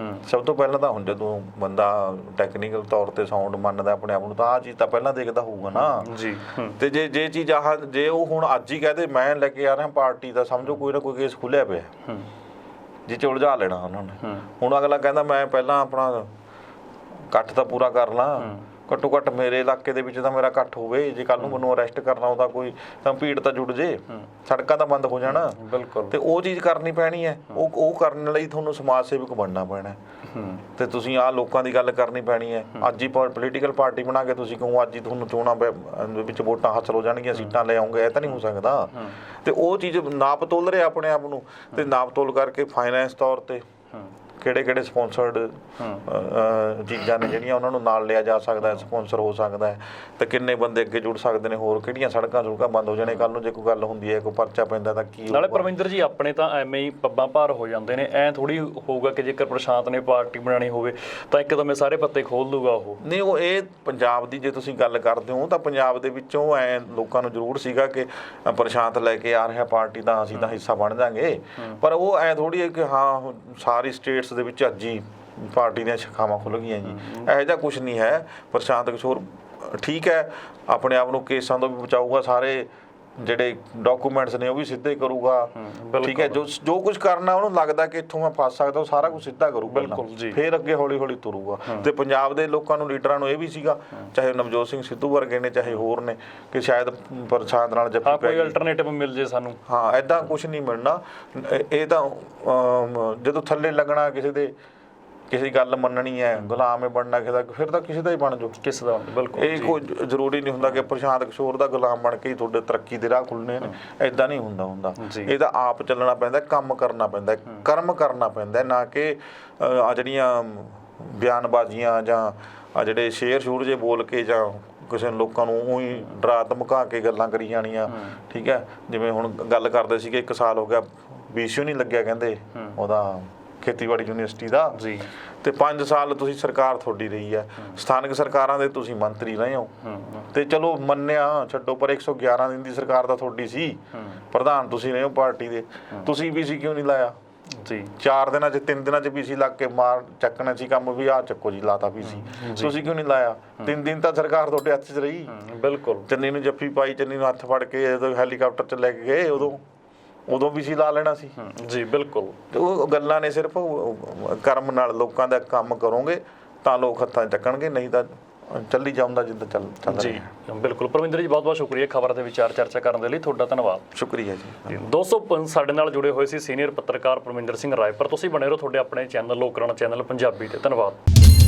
ਸਭ ਤੋਂ ਪਹਿਲਾਂ ਤਾਂ ਹੁਣ ਜਦੋਂ ਬੰਦਾ ਟੈਕਨੀਕਲ ਤੌਰ ਤੇ ਸਾਊਂਡ ਮੰਨਦਾ ਆਪਣੇ ਆਪ ਨੂੰ, ਤਾਂ ਆਹ ਚੀਜ਼ ਤਾਂ ਪਹਿਲਾਂ ਦੇਖਦਾ ਹੋਊਗਾ ਨਾ ਜੀ। ਤੇ ਜੇ ਚੀਜ਼ ਜੇ ਉਹ ਹੁਣ ਅੱਜ ਹੀ ਕਹਦੇ ਮੈਂ ਲੈ ਕੇ ਆ ਰਿਹਾ ਪਾਰਟੀ ਦਾ, ਸਮਝੋ ਕੋਈ ਨਾ ਕੋਈ ਕੇਸ ਖੁੱਲਿਆ ਪਿਆ ਜਿਹ 'ਚ ਉਲਝਾ ਲੈਣਾ ਉਹਨਾਂ ਨੇ। ਹੁਣ ਅਗਲਾ ਕਹਿੰਦਾ ਮੈਂ ਪਹਿਲਾਂ ਆਪਣਾ ਇਕੱਠ ਤਾਂ ਪੂਰਾ ਕਰ ਲਾਂ, ਘੱਟੋ ਘੱਟ ਮੇਰੇ ਇਲਾਕੇ ਦੇ ਵਿੱਚ ਤਾਂ ਮੇਰਾ ਇਕੱਠ ਹੋਵੇ। ਜੇ ਕੱਲ ਨੂੰ ਮੈਨੂੰ ਅਰੈਸਟ ਕਰਨਾ ਉਹਦਾ ਕੋਈ ਤਾਂ ਭੀੜ ਤਾਂ ਜੁੜ ਜੇ, ਸੜਕਾਂ ਤਾਂ ਬੰਦ ਹੋ ਜਾਣਾ। ਬਿਲਕੁਲ। ਤੇ ਉਹ ਚੀਜ਼ ਕਰਨੀ ਪੈਣੀ ਹੈ। ਉਹ ਕਰਨ ਲਈ ਤੁਹਾਨੂੰ ਸਮਾਜ ਸੇਵਕ ਬਣਨਾ ਪੈਣਾ ਤੇ ਤੁਸੀਂ ਆਹ ਲੋਕਾਂ ਦੀ ਗੱਲ ਕਰਨੀ ਪੈਣੀ ਹੈ। ਅੱਜ ਹੀ ਪੋਲੀਟੀਕਲ ਪਾਰਟੀ ਬਣਾ ਕੇ ਤੁਸੀਂ ਕਹੋ ਅੱਜ ਹੀ ਤੁਹਾਨੂੰ ਚੋਣਾਂ ਵਿੱਚ ਵੋਟਾਂ ਹਾਸਲ ਹੋ ਜਾਣਗੀਆਂ, ਸੀਟਾਂ ਲੈ ਆਉਂਗੇ, ਇਹ ਤਾਂ ਨਹੀਂ ਹੋ ਸਕਦਾ। ਤੇ ਉਹ ਚੀਜ਼ ਨਾਪ ਤੋਲ ਰਿਹਾ ਆਪਣੇ ਆਪ ਨੂੰ, ਤੇ ਨਾਪ ਤੋਲ ਕਰਕੇ ਫਾਈਨੈਂਸ ਤੌਰ ਤੇ ਕਿਹੜੇ ਸਪਾਂਸਰਡ ਚੀਜ਼ਾਂ ਨੇ ਜਿਹੜੀਆਂ ਉਹਨਾਂ ਨੂੰ ਨਾਲ ਲਿਆ ਜਾ ਸਕਦਾ ਹੈ, ਸਪਾਂਸਰ ਹੋ ਸਕਦਾ ਹੈ, ਤੇ ਕਿੰਨੇ ਬੰਦੇ ਅੱਗੇ ਜੁੜ ਸਕਦੇ ਨੇ, ਹੋਰ ਕਿਹੜੀਆਂ ਸੜਕਾਂ ਬੰਦ ਹੋ ਜਾਣੇ ਕੱਲ ਨੂੰ ਜੇ ਕੋਈ ਗੱਲ ਹੁੰਦੀ ਹੈ, ਕੋਈ ਪਰਚਾ ਪੈਂਦਾ ਤਾਂ ਕੀ। ਨਾਲੇ ਪਰਮਿੰਦਰ ਜੀ ਆਪਣੇ ਤਾਂ ਐਵੇਂ ਹੀ ਪੱਬਾਂ ਭਾਰ ਹੋ ਜਾਂਦੇ ਨੇ, ਐਂ ਥੋੜੀ ਹੋਊਗਾ ਕਿ ਜੇਕਰ ਪ੍ਰਸ਼ਾਂਤ ਨੇ ਪਾਰਟੀ ਬਣਾਉਣੀ ਹੋਵੇ ਤਾਂ ਇੱਕਦਮ ਸਾਰੇ ਪੱਤੇ ਖੋਲ ਦੂਗਾ ਉਹ। ਨਹੀਂ, ਉਹ ਇਹ ਪੰਜਾਬ ਦੀ ਜੇ ਤੁਸੀਂ ਗੱਲ ਕਰਦੇ ਹੋ ਤਾਂ ਪੰਜਾਬ ਦੇ ਵਿੱਚੋਂ ਐ ਲੋਕਾਂ ਨੂੰ ਜ਼ਰੂਰ ਸੀਗਾ ਕਿ ਪ੍ਰਸ਼ਾਂਤ ਲੈ ਕੇ ਆ ਰਿਹਾ ਪਾਰਟੀ ਤਾਂ ਅਸੀਂ ਤਾਂ ਹਿੱਸਾ ਬਣ ਜਾਾਂਗੇ, ਪਰ ਉਹ ਐ ਥੋੜੀ ਹੈ ਕਿ ਹਾਂ ਸਾਰੀ ਸਟੇਟਸ ਦੇ ਵਿੱਚ ਅੱਜ ਹੀ ਪਾਰਟੀ ਦੀਆਂ ਸ਼ਾਖਾਵਾਂ ਖੁੱਲ੍ਹ ਗਈਆਂ ਜੀ। ਇਹੋ ਜਿਹਾ ਕੁਛ ਨਹੀਂ ਹੈ। ਪ੍ਰਸ਼ਾਂਤ ਕਿਸ਼ੋਰ ਠੀਕ ਹੈ, ਆਪਣੇ ਆਪ ਨੂੰ ਕੇਸਾਂ ਤੋਂ ਵੀ ਬਚਾਊਗਾ, ਸਾਰੇ ਜਿਹੜੇ ਡਾਕੂਮੈਂਟਸ ਨੇ ਉਹ ਵੀ ਸਿੱਧੇ ਕਰੂਗਾ, ਠੀਕ ਹੈ। ਜੋ ਕੁਝ ਕਰਨਾ ਉਹਨੂੰ ਲੱਗਦਾ ਕਿ ਇੱਥੋਂ ਮੈਂ ਫਸ ਸਕਦਾ, ਉਹ ਸਾਰਾ ਕੁਝ ਸਿੱਧਾ ਕਰੂਗਾ, ਫਿਰ ਅੱਗੇ ਹੌਲੀ ਹੌਲੀ ਤੁਰੂਗਾ। ਤੇ ਪੰਜਾਬ ਦੇ ਲੋਕਾਂ ਨੂੰ, ਲੀਡਰਾਂ ਨੂੰ ਇਹ ਵੀ ਸੀਗਾ, ਚਾਹੇ ਨਵਜੋਤ ਸਿੰਘ ਸਿੱਧੂ ਵਰਗੇ ਨੇ, ਚਾਹੇ ਹੋਰ ਨੇ, ਕਿ ਸ਼ਾਇਦ ਪ੍ਰਸ਼ਾਂਤ ਨਾਲ ਜੱਫੀ ਕੋਈ ਅਲਟਰਨੇਟਿਵ ਮਿਲ ਜੇ ਸਾਨੂੰ। ਹਾਂ, ਐਦਾਂ ਕੁਝ ਨਹੀਂ ਮਿਲਣਾ। ਇਹ ਤਾਂ ਜਦੋਂ ਥੱਲੇ ਲੱਗਣਾ, ਕਿਸੇ ਦੀ ਗੱਲ ਮੰਨਣੀ ਹੈ, ਗੁਲਾਮ ਹੈ ਬਣਨਾ ਕਿਸੇ ਦਾ, ਫਿਰ ਤਾਂ ਕਿਸੇ ਦਾ ਹੀ ਬਣ ਜਾਓ, ਕਿਸੇ ਦਾ। ਬਿਲਕੁਲ, ਇਹ ਕੋਈ ਜ਼ਰੂਰੀ ਨਹੀਂ ਹੁੰਦਾ ਕਿ ਪ੍ਰਸ਼ਾਂਤ ਕਿਸ਼ੋਰ ਦਾ ਗੁਲਾਮ ਬਣ ਕੇ ਹੀ ਤੁਹਾਡੇ ਤਰੱਕੀ ਦੇ ਰਾਹ ਖੁੱਲ੍ਹਣੇ ਨੇ, ਐਦਾਂ ਨਹੀਂ ਹੁੰਦਾ। ਇਹ ਤਾਂ ਆਪ ਚੱਲਣਾ ਪੈਂਦਾ, ਕੰਮ ਕਰਨਾ ਪੈਂਦਾ, ਕਰਮ ਕਰਨਾ ਪੈਂਦਾ, ਨਾ ਕਿ ਆ ਜਿਹੜੀਆਂ ਬਿਆਨਬਾਜ਼ੀਆਂ ਜਾਂ ਆ ਜਿਹੜੇ ਸ਼ੇਰ ਜੇ ਬੋਲ ਕੇ ਜਾਂ ਕਿਸੇ ਲੋਕਾਂ ਨੂੰ ਉਹੀ ਡਰਾ ਧਮਕਾ ਕੇ ਗੱਲਾਂ ਕਰੀ ਜਾਣੀਆਂ, ਠੀਕ ਹੈ। ਜਿਵੇਂ ਹੁਣ ਗੱਲ ਕਰਦੇ ਸੀ ਕਿ 1 ਸਾਲ ਹੋ ਗਿਆ BCU ਨਹੀਂ ਲੱਗਿਆ, ਕਹਿੰਦੇ ਉਹਦਾ ਖੇਤੀਬਾੜੀ ਯੂਨੀਵਰਸਿਟੀ ਦਾ ਜੀ, ਤੇ 5 ਸਾਲ ਤੁਸੀਂ ਸਰਕਾਰ ਤੁਹਾਡੀ ਰਹੀ ਹੈ, ਸਥਾਨਕ ਸਰਕਾਰਾਂ ਦੇ ਤੁਸੀਂ ਮੰਤਰੀ ਰਹੇ ਹੋ, ਤੇ ਚਲੋ ਮੰਨਿਆ, ਛੱਡੋ, ਪਰ 111 ਦਿਨ ਦੀ ਸਰਕਾਰ ਤਾਂ ਤੁਹਾਡੀ ਸੀ, ਪ੍ਰਧਾਨ ਤੁਸੀਂ ਰਹੇ ਹੋ ਪਾਰਟੀ ਦੇ, ਤੁਸੀਂ BC ਕਿਉਂ ਨਹੀਂ ਲਾਇਆ ਜੀ? 4 ਦਿਨਾਂ 'ਚ 3 ਦਿਨਾਂ 'ਚ BC ਲੱਗ ਕੇ ਮਾਰ ਚੱਕਣਾ ਸੀ ਕੰਮ, ਵੀ ਆਹ ਚੱਕੋ ਜੀ, ਲਾਤਾ BC, ਤੁਸੀਂ ਕਿਉਂ ਨਹੀਂ ਲਾਇਆ? 3 ਦਿਨ ਤਾਂ ਸਰਕਾਰ ਤੁਹਾਡੇ ਹੱਥ 'ਚ ਰਹੀ। ਬਿਲਕੁਲ, ਚੰਨੀ ਨੂੰ ਜੱਫੀ ਪਾਈ, ਚੰਨੀ ਨੂੰ ਹੱਥ ਫੜ ਕੇ ਜਦੋਂ ਹੈਲੀਕਾਪਟਰ 'ਚ ਲੈ ਕੇ ਗਏ, ਉਦੋਂ BC ਲਾ ਲੈਣਾ ਸੀ ਜੀ। ਬਿਲਕੁਲ, ਉਹ ਗੱਲਾਂ ਨੇ, ਸਿਰਫ ਕਰਮ ਨਾਲ ਲੋਕਾਂ ਦਾ ਕੰਮ ਕਰੋਗੇ ਤਾਂ ਲੋਕ ਹੱਥਾਂ 'ਚ ਚੱਕਣਗੇ, ਨਹੀਂ ਤਾਂ ਚੱਲੀ ਜਾਂਦਾ ਜਿੱਦਾਂ ਚੱਲ ਜੀ। ਬਿਲਕੁਲ ਪਰਮਿੰਦਰ ਜੀ, ਬਹੁਤ ਬਹੁਤ ਸ਼ੁਕਰੀਆ ਖਬਰ ਦੇ ਵਿਚਾਰ ਚਰਚਾ ਕਰਨ ਦੇ ਲਈ, ਤੁਹਾਡਾ ਧੰਨਵਾਦ। ਸ਼ੁਕਰੀਆ ਜੀ। ਦੋਸਤੋ, ਸਾਡੇ ਨਾਲ ਜੁੜੇ ਹੋਏ ਸੀ ਸੀਨੀਅਰ ਪੱਤਰਕਾਰ ਪਰਮਿੰਦਰ ਸਿੰਘ ਰਾਏਪੁਰ। ਤੁਸੀਂ ਬਣੇ ਰਹੋ ਤੁਹਾਡੇ ਆਪਣੇ ਚੈਨਲ ਲੋਕ ਰਾਣਾ ਚੈਨਲ ਪੰਜਾਬੀ ਤੇ। ਧੰਨਵਾਦ।